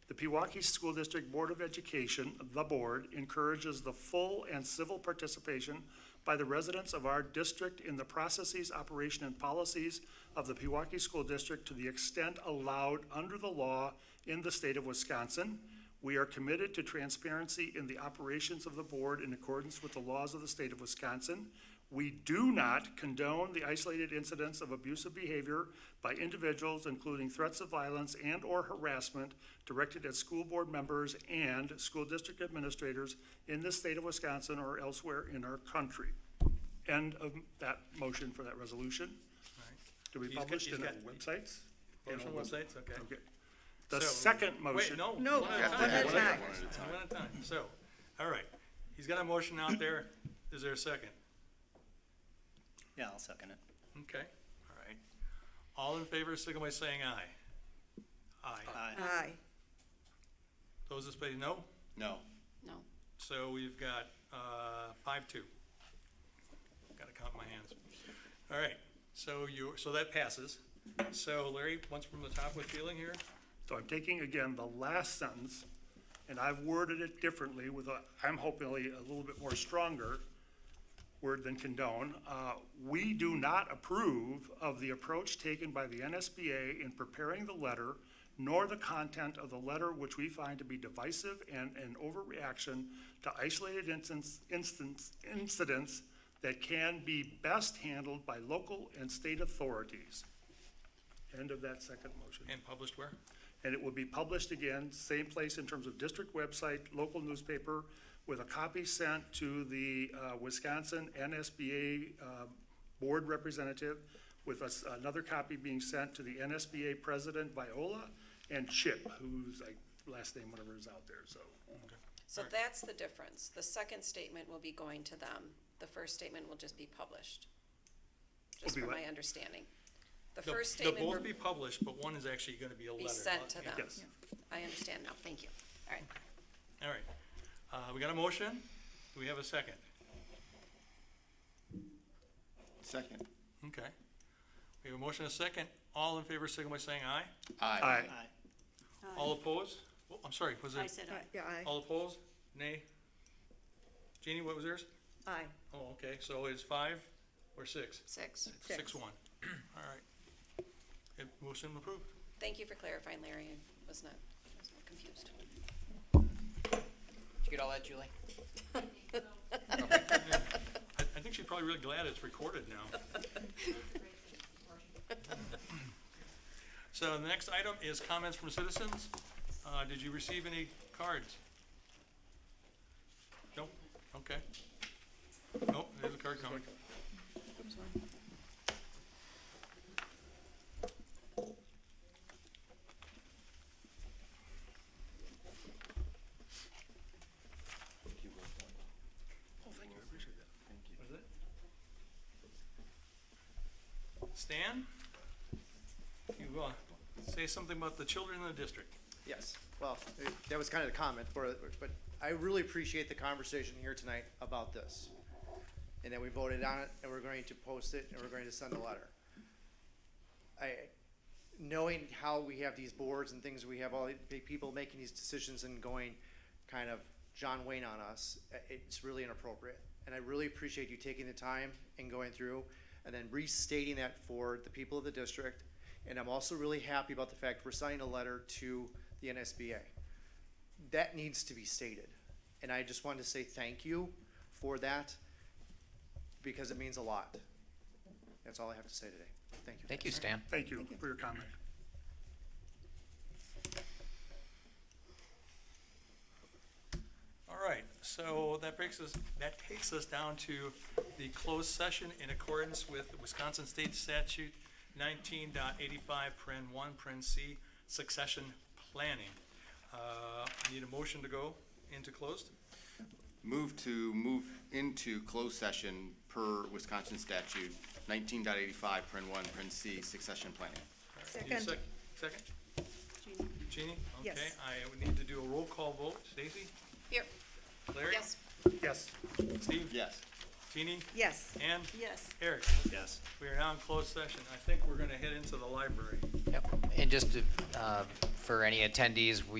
the Pewaukee School District Board of Education, the board, encourages the full and civil participation by the residents of our district in the processes, operation, and policies of the Pewaukee School District to the extent allowed under the law in the state of Wisconsin. We are committed to transparency in the operations of the board in accordance with the laws of the state of Wisconsin. We do not condone the isolated incidents of abusive behavior by individuals, including threats of violence and/or harassment directed at school board members and school district administrators in the state of Wisconsin or elsewhere in our country. End of that motion for that resolution. All right. To be He's got- published he's in our got- websites? Motion And all websites, okay. Okay. The So- second motion. Wait, no. No, one You have to One have at a one time. one at a time. One at a time, so, all right. He's got a motion out there. Is there a second? Yeah, I'll second it. Okay, all right. All in favor, signal by saying aye. Aye. Aye. Those that say no? No. No. So we've got 5-2. Gotta count my hands. All right, so that passes. So Larry, once from the top with feeling here? So I'm taking, again, the last sentence, and I've worded it differently with I'm hopefully a little bit more stronger word than condone. We do not approve of the approach taken by the NSBA in preparing the letter, nor the content of the letter, which we find to be divisive and an overreaction to isolated incidents that can be best handled by local and state authorities. End of that second motion. And published where? And it will be published again, same place in terms of district website, local newspaper, with a copy sent to the Wisconsin NSBA board representative, with another copy being sent to the NSBA president Viola and Chip, who's like last name, whatever is out there, so. So that's the difference. The second statement will be going to them. The first statement will just be published. Just Will be from what? my understanding. The They'll- first statement They'll will both be published, but one is actually gonna be a letter. be sent to them. Yes. I understand now. Thank you. All right. All right. We got a motion? Do we have a second? Second. Okay. We have a motion and a second. All in favor, signal by saying aye. Aye. Aye. All opposed? Oh, I'm sorry, was I it, said Aye. aye. Yeah, aye. all opposed? Nay? Jeannie, what was yours? Aye. Oh, okay, so it's 5 or 6? 6. 6-1. All right. Motion approved. Thank you for clarifying, Larry. I was confused. Did you get all that, Julie? I think she's probably really glad it's recorded now. So the next item is comments from citizens. Did you receive any cards? Nope, okay. Nope, there's a card coming. Oh, thank you, I appreciate that. What is it? Stan? You, say something about the children in the district. Yes, well, that was kind of the comment, but I really appreciate the conversation here tonight about this. And that we voted on it, and we're going to post it, and we're going to send a letter. Knowing how we have these boards and things, we have all the people making these decisions and going kind of John Wayne on us, it's really inappropriate. And I really appreciate you taking the time and going through, and then restating that for the people of the district. And I'm also really happy about the fact we're signing a letter to the NSBA. That needs to be stated. And I just wanted to say thank you for that, because it means a lot. That's all I have to say today. Thank you. Thank you, Stan. Thank you for your comment. All right, so that takes us down to the closed session in accordance with Wisconsin State Statute 19.85(1)(c), succession planning. Need a motion to go into closed? Move into closed session per Wisconsin statute 19.85(1)(c), succession planning. Need a Second. Second? Jeannie? Yes. Okay, I would need to do a roll call vote. Stacy? Here. Larry? Yes. Yes. Steve? Yes. Jeannie? Yes. Ann? Yes. Eric? Yes. We are now in closed session. I think we're gonna head into the library. Yep. And just to, for any attendees, we